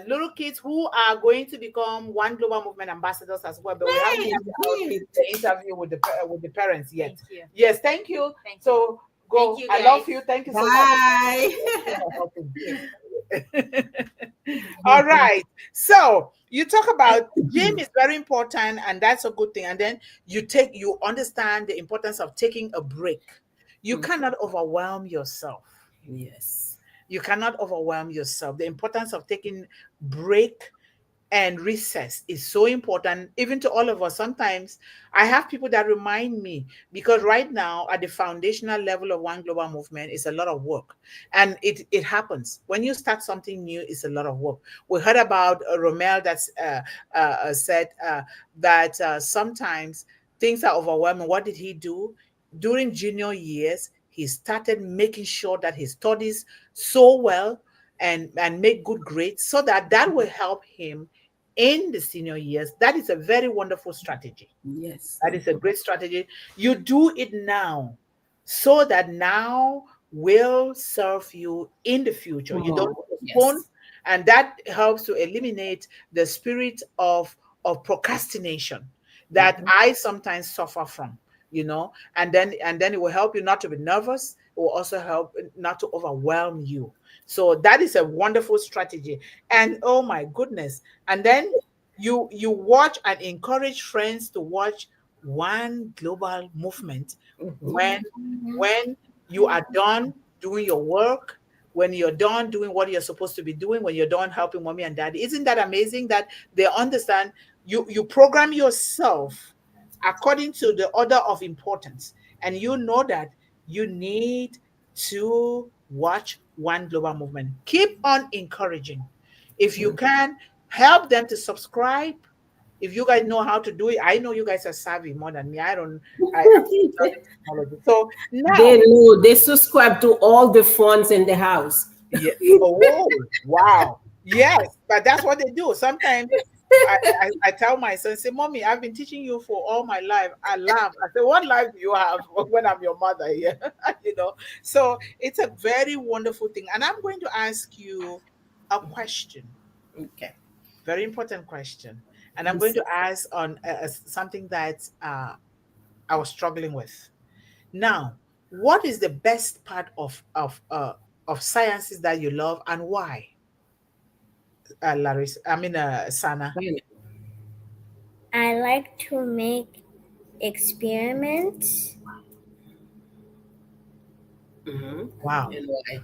little kids who are going to become One Global Movement ambassadors as well. But we haven't Great. carried out Great. the interview with the parents yet. Thank you. Yes, thank you. Thank you. So go. Thank you, I love guys. you. Thank you so much. Bye. All right. So you talk about gym is very important, and that's a good thing. And then you understand the importance of taking a break. You cannot overwhelm yourself. Yes. You cannot overwhelm yourself. The importance of taking break and recess is so important even to all of us. Sometimes I have people that remind me because right now at the foundational level of One Global Movement is a lot of work, and it happens when you start something new. It's a lot of work. We heard about Romel that's said that sometimes things are overwhelming. What did he do during junior years? He started making sure that he studies so well and make good grades so that will help him in the senior years. That is a very wonderful strategy. Yes. That is a great strategy. You do it now so that now will serve you in the future. You don't Tomorrow. postpone, Yes. and that helps to eliminate the spirit of procrastination that I sometimes suffer from, and then it will help you not to be nervous. It will also help not to overwhelm you. So that is a wonderful strategy. And oh my goodness. And then you watch and encourage friends to watch One Global Movement when when you are done doing your work, when you're done doing what you're supposed to be doing, when you're done helping mommy and daddy. Isn't that amazing that they understand you program yourself according to the order of importance, and you know that you need to watch One Global Movement. Keep on encouraging. If you can, help them to subscribe. If you guys know how to do it, I know you guys are savvy more than me. I don't. I'm not in technology. So They now, know. They subscribe to all the phones in the house. yeah. Oh, wow. Yes, but that's what they do. Sometimes I tell my son, say, Mommy, I've been teaching you for all my life. I laugh. I say, what life do you have when I'm your mother here? So it's a very wonderful thing. And I'm going to ask you a question, Okay. very important question. And I'm going Yes. to ask on something that I was struggling with. Now, what is the best part of of sciences that you love and why? Larissa, Sana. I like to make experiments Wow. And why?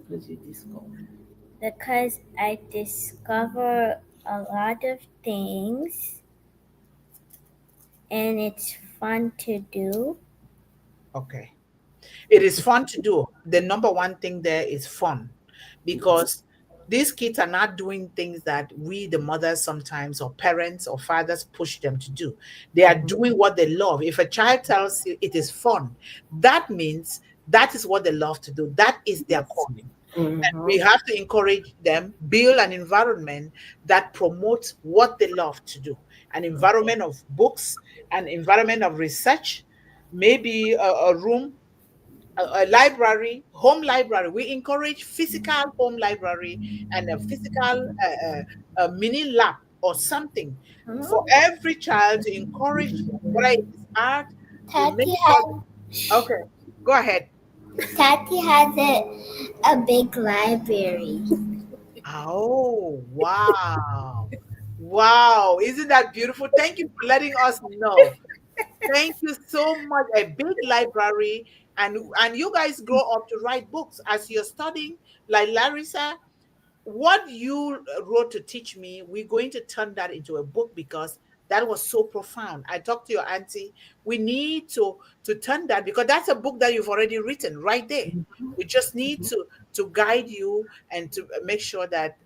Because you discover. because I discover a lot of things and it's fun to do. Okay. It is fun to do. The number one thing there is fun because these kids are not doing things that we, the mothers, sometimes, or parents or fathers, push them to do. They are doing what they love. If a child tells you it is fun, that means that is what they love to do. That is their calling. And we have to encourage them, build an environment that promotes what they love to do. An environment of books, an environment of research, maybe a room, a library, home library. We encourage physical home library and a physical a mini lab or something for every child to encourage them, whether it is art, to make Tati sure. has Okay, go ahead. Tati has a big library. Oh, wow. Wow. Isn't that beautiful? Thank you for letting us know. Thank you so much. A big library, and you guys grow up to write books as you're studying, like Larissa. What you wrote to teach me, we're going to turn that into a book because that was so profound. I talked to your auntie. We need to turn that because that's a book that you've already written right there. We just need to guide you and to make sure that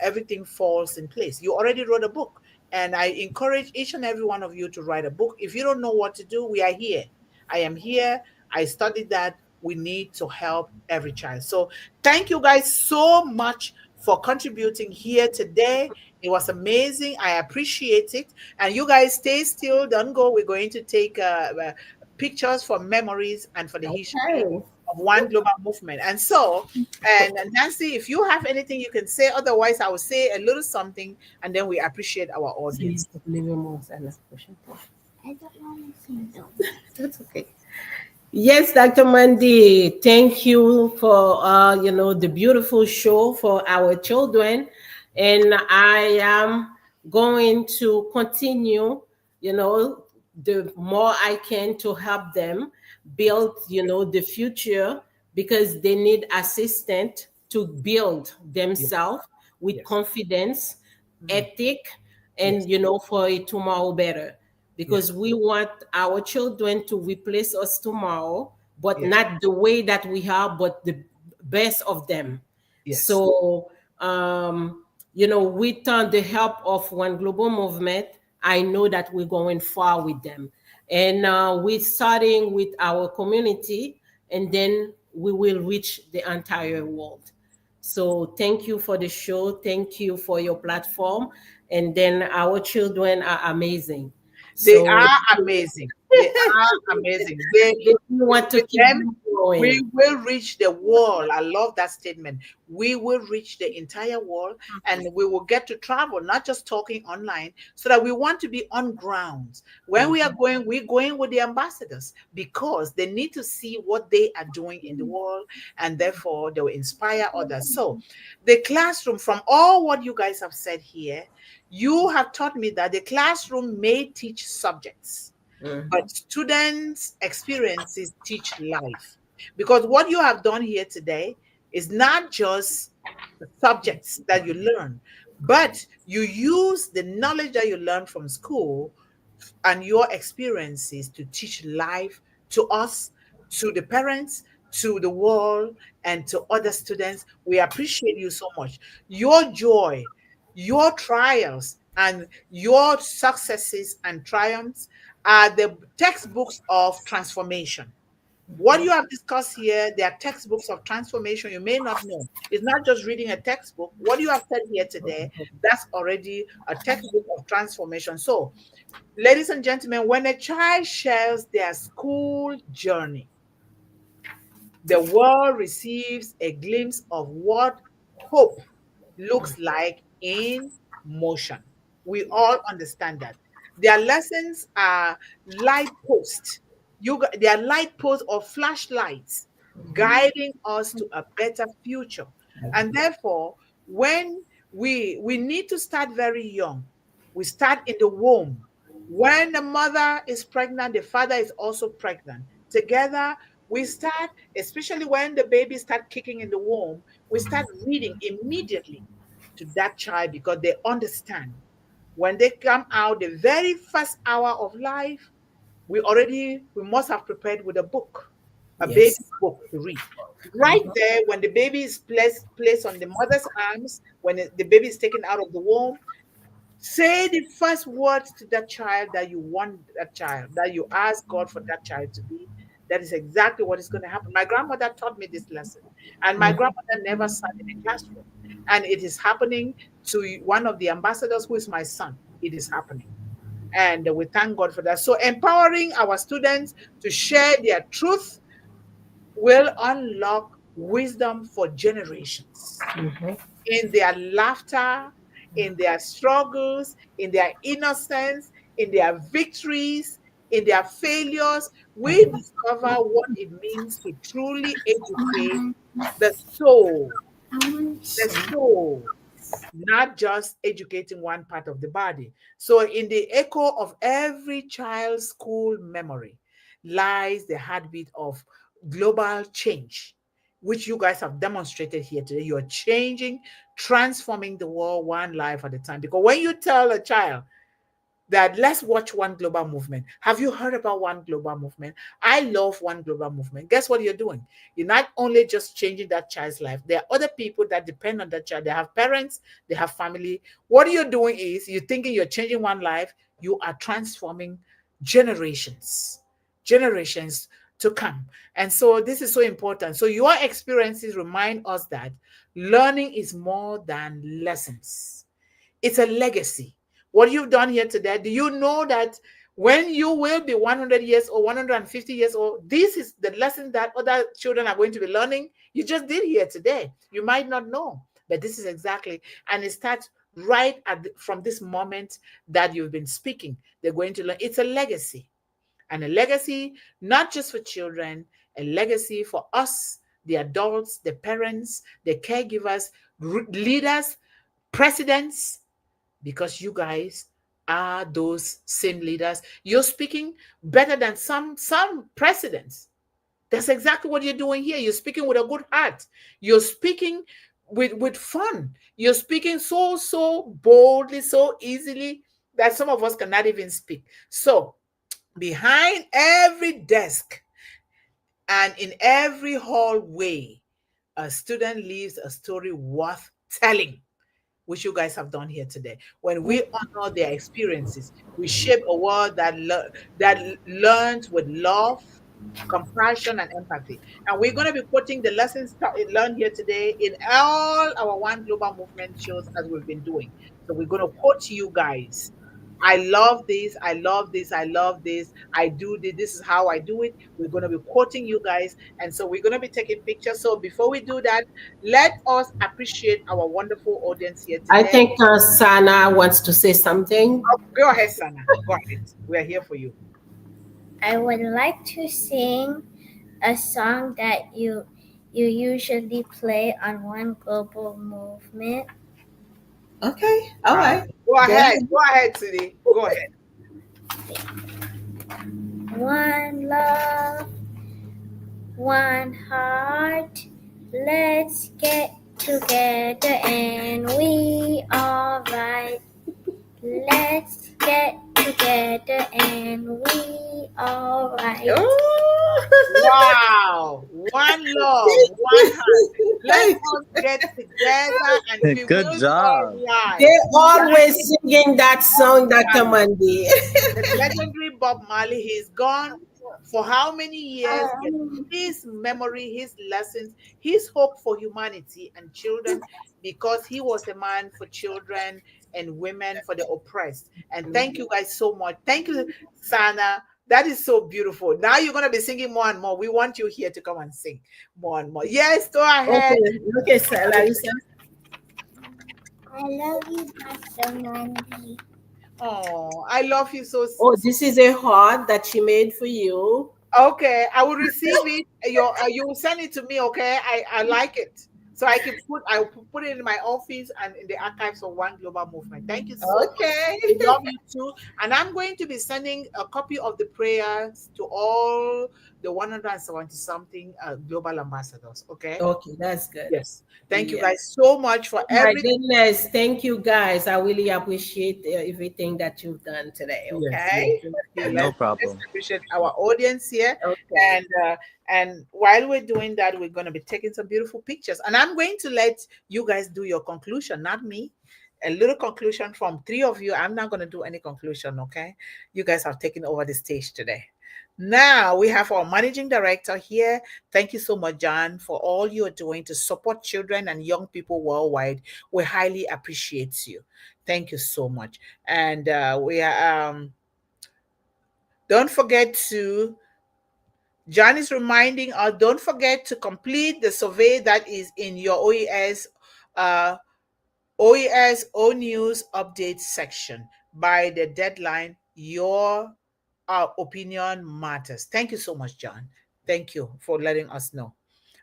everything falls in place. You already wrote a book, and I encourage each and every one of you to write a book. If you don't know what to do, we are here. I am here. I studied that. We need to help every child. So thank you guys so much for contributing here today. It was amazing. I appreciate it. And you guys stay still. Don't go. We're going to take pictures for memories and for the history Okay. of one global movement. And so, and Nancy, if you have anything you can say, otherwise, I will say a little something and then we appreciate our audience. I don't want to say no. That's okay. Yes, Dr. Mundih, thank you for the beautiful show for our children, and I am going to continue, the more I can to help them build, the future because they need assistance to build Yes, themselves with yes, confidence, mm, ethic, yes, and for a tomorrow better yes, because we want our children to replace us tomorrow, but yes, not the way that we are, but the best of them. yes. So, with the help of One Global Movement, I know that we're going far with them. And we're starting with our community, and then we will reach the entire world. So thank you for the show. Thank you for your platform. And then our children are amazing. They So are amazing. They are amazing. They they want to with keep them, we growing. will reach the world. I love that statement. We will reach the entire world and we will get to travel, not just talking online, so that we want to be on ground. When we are going, we're going with the ambassadors because they need to see what they are doing in the world and therefore they will inspire others. So, the classroom, from all what you guys have said here, you have taught me that the classroom may teach subjects, but students' experiences teach life. Because what you have done here today is not just the subjects that you learn, but you use the knowledge that you learn from school and your experiences to teach life to us, to the parents, to the world, and to other students. We appreciate you so much. Your joy, your trials, and your successes and triumphs are the textbooks of transformation. What you have discussed here, they are textbooks of transformation. You may not know. It's not just reading a textbook. What you have said here today, that's already a textbook of transformation. So, ladies and gentlemen, when a child shares their school journey, the world receives a glimpse of what hope looks like in motion. We all understand that. Their lessons are light posts. They are light posts or flashlights guiding us to a better future. And therefore, when we need to start very young, we start in the womb. When the mother is pregnant, the father is also pregnant. Together, we start, especially when the baby start kicking in the womb, we start reading immediately to that child because they understand. When they come out, the very first hour of life, we must have prepared with a book, a baby Yes. book to read. Right there, when the baby is placed on the mother's arms, when the baby is taken out of the womb, say the first words to that child that you want that child, that you ask God for that child to be. That is exactly what is going to happen. My grandmother taught me this lesson, and my grandmother never sat in a classroom. And it is happening to one of the ambassadors, who is my son. It is happening. And we thank God for that. So, empowering our students to share their truth will unlock wisdom for generations in their laughter, in their struggles, in their innocence, in their victories, in their failures. We discover what it means to truly educate the soul, the soul, not just educating one part of the body. So, in the echo of every child's school memory lies the heartbeat of global change, which you guys have demonstrated here today. You're changing, transforming the world one life at a time. Because when you tell a child that let's watch One Global Movement. Have you heard about One Global Movement? I love One Global Movement. Guess what you're doing? You're not only just changing that child's life. There are other people that depend on that child. They have parents, they have family. What you're doing is you're thinking you're changing one life, you are transforming generations to come. And so this is so important. So your experiences remind us that learning is more than lessons. It's a legacy. What you've done here today, do you know that when you will be 100 years or 150 years old, this is the lesson that other children are going to be learning? You just did here today. You might not know, but this is exactly, and it starts right from this moment that you've been speaking. They're going to learn. It's a legacy, and a legacy not just for children, a legacy for us, the adults, the parents, the caregivers, leaders, presidents, because you guys are those same leaders. You're speaking better than some presidents. That's exactly what you're doing here. You're speaking with a good heart. You're speaking with fun. You're speaking so boldly, so easily that some of us cannot even speak. So behind every desk and in every hallway, a student leaves a story worth telling, which you guys have done here today. When we honor their experiences, we shape a world that learns with love, compassion, and empathy. And we're going to be putting the lessons learned here today in all our One Global Movement shows as we've been doing. So we're going to quote you guys. I love this. I love this. I love this. I do this. This is how I do it. We're going to be quoting you guys. And so we're going to be taking pictures. So before we do that, let us appreciate our wonderful audience here I today. think Sana wants to say something. Go ahead, Sana. Go ahead. We're here for you. I would like to sing a song that you usually play on One Global Movement. Okay, all right. Go Go ahead. ahead. Go ahead, Sidi. Go ahead. One love, one heart. Let's get together and we all right. Let's get together and we all right. Wow. One love, one heart. Let us get together and we Good will be all job. right. They're always singing that song, Dr. Mundih. The legendary Bob Marley, he's gone for how many years? Yet his memory, his lessons, his hope for humanity and children, because he was a man for children and women, for the oppressed. And thank you guys so much. Thank you, Sana. That is so beautiful. Now you're going to be singing more and more. We want you here to come and sing more and more. Yes, go ahead. Okay, Larissa. I love you, Dr. Mundih. Oh, I love you so. Oh, this is a heart that she made for you. Okay, I will receive it. You will send it to me. Okay, I like it, so I will put it in my office and in the archives of One Global Movement. Thank you so much. Okay. We love you too, and I'm going to be sending a copy of the prayers to all the 170 something global ambassadors. Okay. Okay, that's good. Yes. Thank you Yeah. guys so much for Oh my everything. goodness. Thank you guys. I really appreciate everything that you've done today. Yes, yes, Okay. thank you. No Let's problem. appreciate our audience here, Okay. and while we're doing that, we're going to be taking some beautiful pictures. And I'm going to let you guys do your conclusion, not me. A little conclusion from three of you. I'm not going to do any conclusion. Okay, you guys have taken over the stage today. Now we have our managing director here. Thank you so much, John, for all you're doing to support children and young people worldwide. We highly appreciate you. Thank you so much. And we are don't forget to John is reminding us, don't forget to complete the survey that is in your uh, OES O News update section by the deadline. Your opinion matters. Thank you so much, John. Thank you for letting us know.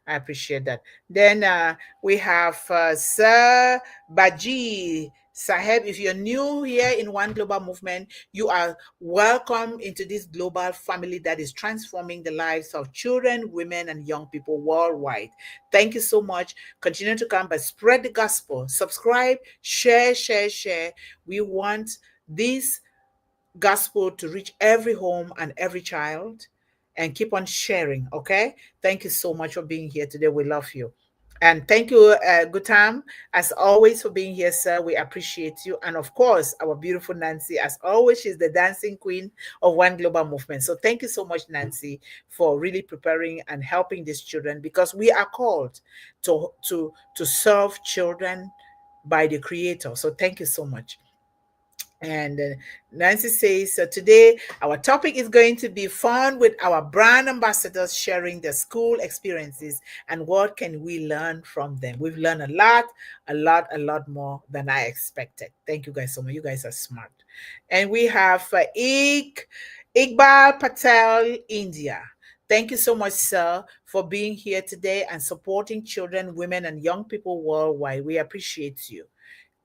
I appreciate that. Then we have Sir Baji Saheb. If you're new here in One Global Movement, you are welcome into this global family that is transforming the lives of children, women, and young people worldwide. Thank you so much. Continue to come, but spread the gospel. Subscribe, share, share, share. We want this gospel to reach every home and every child, and keep on sharing. Okay, thank you so much for being here today. We love you, and thank you, Gutam, as always, for being here, sir. We appreciate you. And of course, our beautiful Nancy, as always, she's the dancing queen of One Global Movement. So thank you so much, Nancy, for really preparing and helping these children, because we are called to serve children by the creator. So thank you so much. And Nancy says, so today our topic is going to be fun with our brand ambassadors sharing their school experiences and what can we learn from them. We've learned a lot more than I expected. Thank you guys so much. You guys are smart. And we have Iqbal Patel, India. Thank you so much, sir, for being here today and supporting children, women, and young people worldwide. We appreciate you.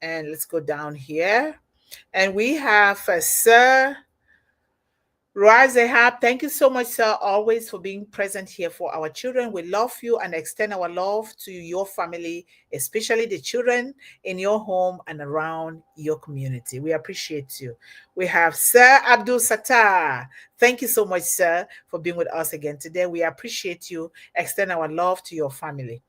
And let's go down here. And we have Sir Razehab. Thank you so much, sir, always for being present here for our children. We love you and extend our love to your family, especially the children in your home and around your community. We appreciate you. We have Sir Abdul Sattar. Thank you so much, sir, for being with us again today. We appreciate you. Extend our love to your family.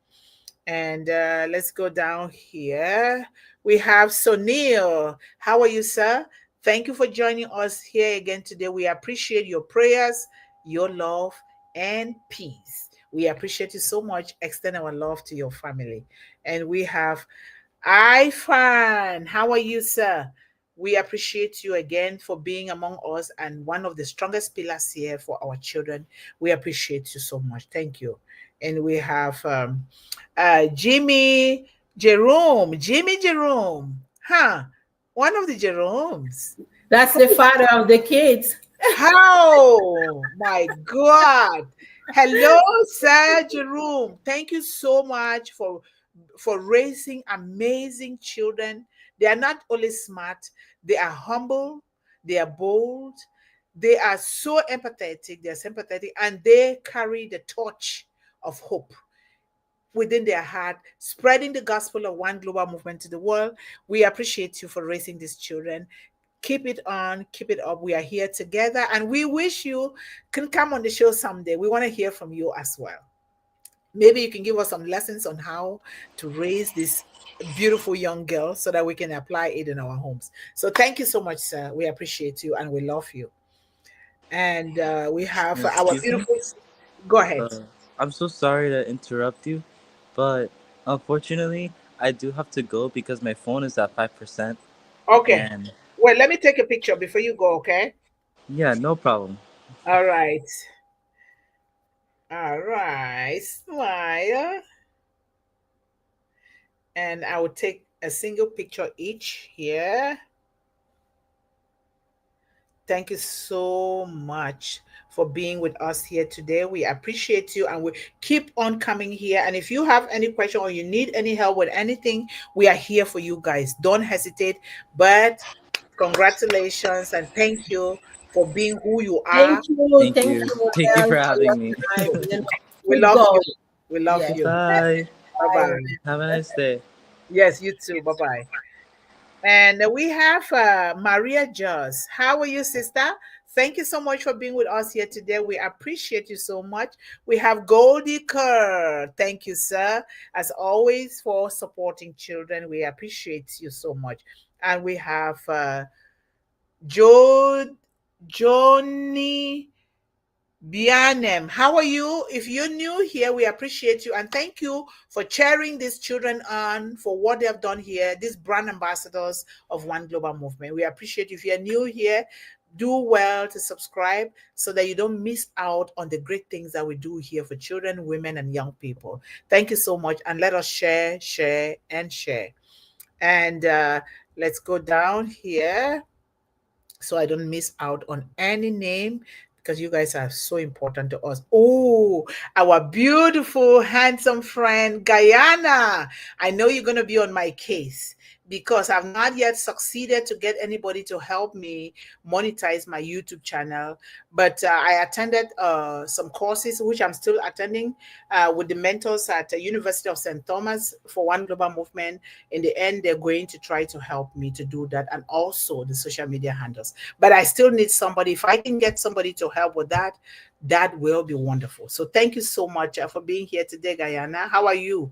And let's go down here. We have Sunil. How are you, sir? Thank you for joining us here again today. We appreciate your prayers, your love, and peace. We appreciate you so much. Extend our love to your family. And we have Ifan. How are you, sir? We appreciate you again for being among us and one of the strongest pillars here for our children. We appreciate you so much. Thank you. And we have Jimmy Jerome. Jimmy Jerome. Huh. One of the Jeromes. That's the father of the kids. How? My God. Hello, Sir Jerome. Thank you so much for raising amazing children. They are not only smart, they are humble, they are bold, they are so empathetic, they're sympathetic, and they carry the torch of hope within their heart, spreading the gospel of One Global Movement to the world. We appreciate you for raising these children. Keep it on, keep it up. We are here together, and we wish you can come on the show someday. We want to hear from you as well. Maybe you can give us some lessons on how to raise this beautiful young girl so that we can apply it in our homes. So thank you so much, sir. We appreciate you and we love you. And we have our Excuse me. beautiful. Go ahead. Uh, I'm so sorry to interrupt you, but unfortunately, I do have to go because my phone is at 5%. Okay. And Well, let me take a picture before you go, okay? yeah, no problem. All right. All right. Smile. And I will take a single picture each here. Thank you so much for being with us here today. We appreciate you and we keep on coming here. And if you have any question or you need any help with anything, we are here for you guys. Don't hesitate. But congratulations and thank you for being who you are. Thank Thank you. you, Thank you well, for for your having me. time. We Keep love you. going. We love Yes. you. Bye. Bye Bye. bye. Have a nice day. Yes, you too. Bye bye. And we have Maria Joss. How are you, sister? Thank you so much for being with us here today. We appreciate you so much. We have Goldie Kerr. Thank you, sir, as always, for supporting children. We appreciate you so much. And we have Jo Johnny Bianem, how are you? If you're new here, we appreciate you and thank you for cheering these children on for what they have done here, these brand ambassadors of One Global Movement. We appreciate you. If you're new here, do well to subscribe so that you don't miss out on the great things that we do here for children, women, and young people. Thank you so much. And let us share, share, and share. And let's go down here so I don't miss out on any name because you guys are so important to us. Oh, our beautiful, handsome friend, Guyana. I know you're going to be on my case because I've not yet succeeded to get anybody to help me monetize my YouTube channel. But I attended some courses, which I'm still attending with the mentors at the University of St. Thomas for One Global Movement. In the end, they're going to try to help me to do that and also the social media handles. But I still need somebody. If I can get somebody to help with that, that will be wonderful. So thank you so much for being here today, Guyana. How are you?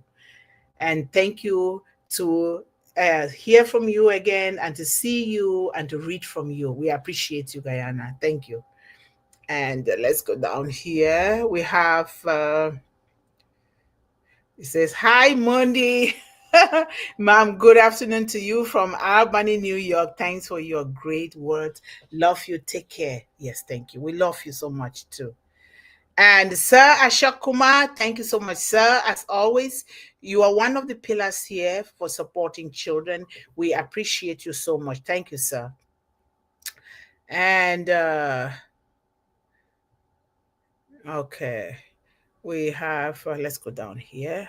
And thank you to hear from you again and to see you and to read from you. We appreciate you, Guyana. Thank you. And let's go down here. We have, it says, hi, Mundih. Ma'am, good afternoon to you from Albany, New York. Thanks for your great words. Love you. Take care. Yes, thank you. We love you so much too. And Sir Ashok Kumar, thank you so much, sir. As always, you are one of the pillars here for supporting children. We appreciate you so much. Thank you, sir. And okay, we have, let's go down here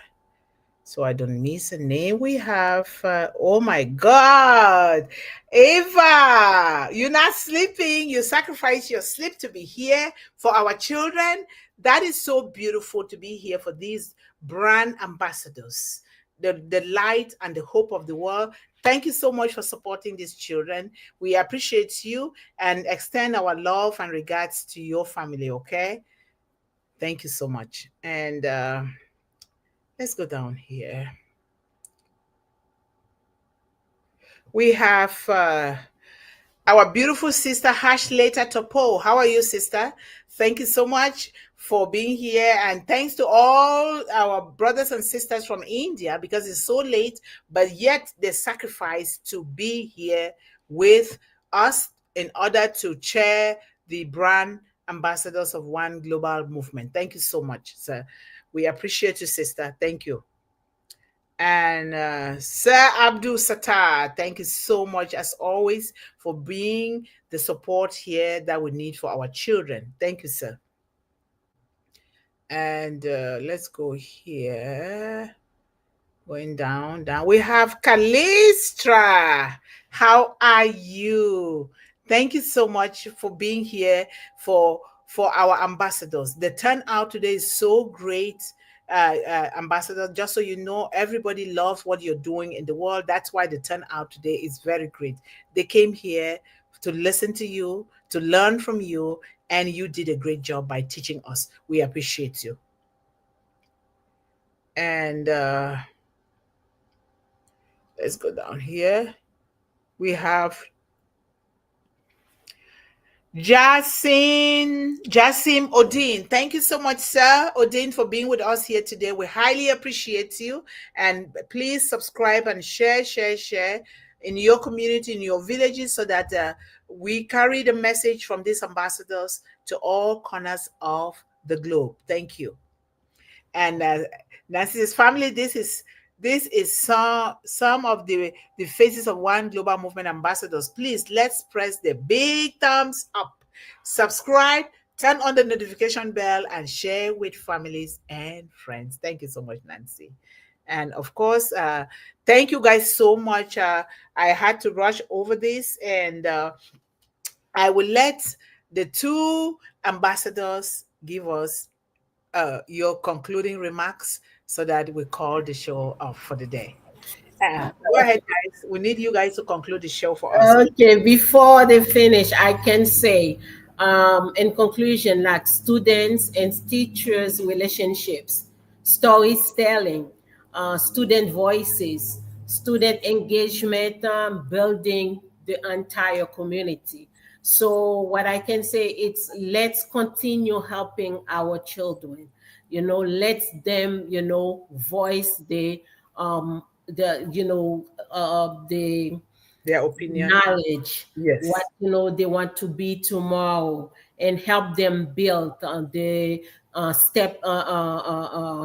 so I don't miss a name. We have, oh my God, Ava, you're not sleeping. You sacrifice your sleep to be here for our children. That is so beautiful to be here for these brand ambassadors, the light and the hope of the world. Thank you so much for supporting these children. We appreciate you and extend our love and regards to your family, okay? Thank you so much. And let's go down here. We have our beautiful sister Hashleta Topo. How are you, sister? Thank you so much for being here. And thanks to all our brothers and sisters from India because it's so late, but yet they sacrifice to be here with us in order to chair the brand ambassadors of One Global Movement. Thank you so much, sir. We appreciate you, sister. Thank you. And Sir Abdul Sattar, thank you so much, as always, for being the support here that we need for our children. Thank you, sir. And let's go here. Going down. We have Kalistra. How are you? Thank you so much for being here for our ambassadors. The turnout today is so great. Ambassador, just so you know, everybody loves what you're doing in the world. That's why the turnout today is very great. They came here to listen to you, to learn from you, and you did a great job by teaching us. We appreciate you. And let's go down here. We have Jasim Odin. Thank you so much, sir Odin, for being with us here today. We highly appreciate you. And please subscribe and share in your community, in your villages, so that we carry the message from these ambassadors to all corners of the globe. Thank you. And Nancy's family, this is This is some of the faces of One Global Movement Ambassadors. Please, let's press the big thumbs up, subscribe, turn on the notification bell, and share with families and friends. Thank you so much, Nancy. And of course, thank you guys so much. I had to rush over this, and I will let the two ambassadors give us your concluding remarks so that we call the show off for the day. Go ahead, guys. We need you guys to conclude the show for us. Okay, before they finish, I can say, in conclusion, like students and teachers' relationships, storytelling, student voices, student engagement, building the entire community. So what I can say it's let's continue helping our children. Let them, voice the Their opinion. knowledge, Yes. what they want to be tomorrow, and help them build the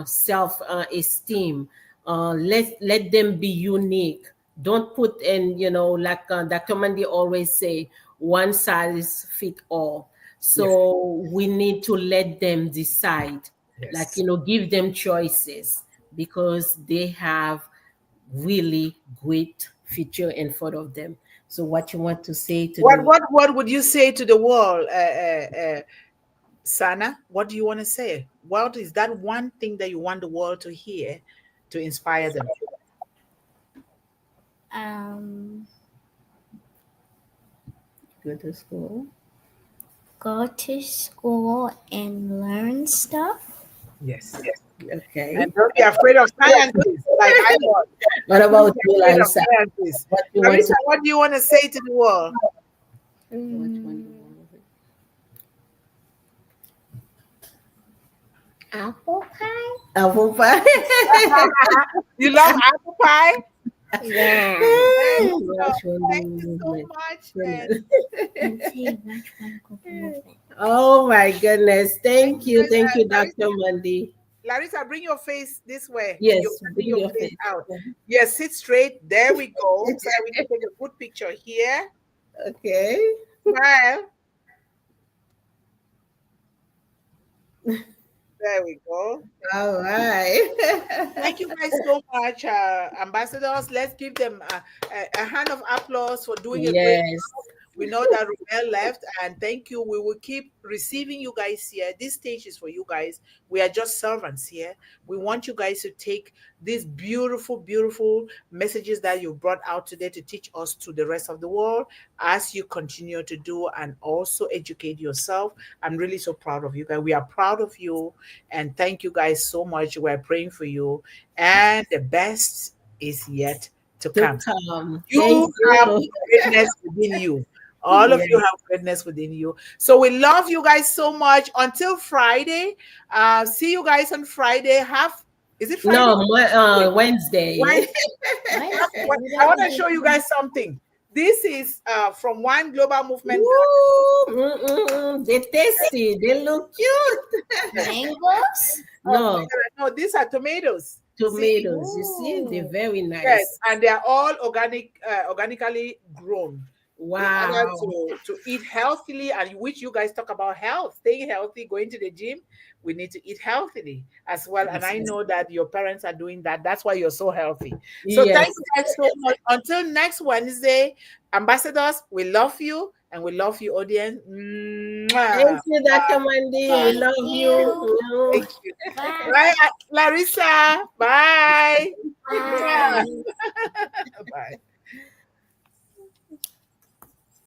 self esteem. Let them be unique. Don't put in, like Dr. Mundih always say, one size fit all. So we need to let them decide, Yes. give them choices, because they have really great future in front of them. So what you want to say to them? What would you say to the world, Sana? What do you want to say? What is that one thing that you want the world to hear to inspire them? Go to school. Go to school and learn stuff. Yes. Okay. And don't be afraid of scientists like I was. What about you, Larissa? Larissa, what do you want to say to the world? Apple pie? Apple pie. You love apple pie? Yeah. Thank you so much. Oh my goodness. Thank you, Dr. Mundih. Larissa, bring your face this way. Yes, bring your face out. Yes, sit straight. There we go. So that we can take a good picture here. Okay. Smile. There we go. All right. Thank you guys so much, ambassadors. Let's give them a hand of applause for doing a great job. We know that Rumel left, and thank you. We will keep receiving you guys here. This stage is for you guys. We are just servants here. We want you guys to take these beautiful, beautiful messages that you brought out today to teach us to the rest of the world as you continue to do and also educate yourself. I'm really so proud of you guys. We are proud of you, and thank you guys so much. We're praying for you, and the best is yet to come. You have greatness within you. All of you have greatness within you. So we love you guys so much. Until Friday. See you guys on Friday. Is it Friday? No, Wednesday. Wednesday. I want to show you guys something. This is from One Global Movement. They're tasty. They look cute. Mangoes? No, these are tomatoes. Tomatoes. You see, they're very nice. Yes, and they're all organically grown. Wow. To eat healthily, and which you guys talk about health, staying healthy, going to the gym. We need to eat healthily as well. And I know that your parents are doing that. That's why you're so healthy. So thank you guys so much. Until next Wednesday, ambassadors, we love you and we love you, audience. Thank you, Dr. Mundih. We love you. Thank you. Bye, Larissa. Bye. Bye. Bye.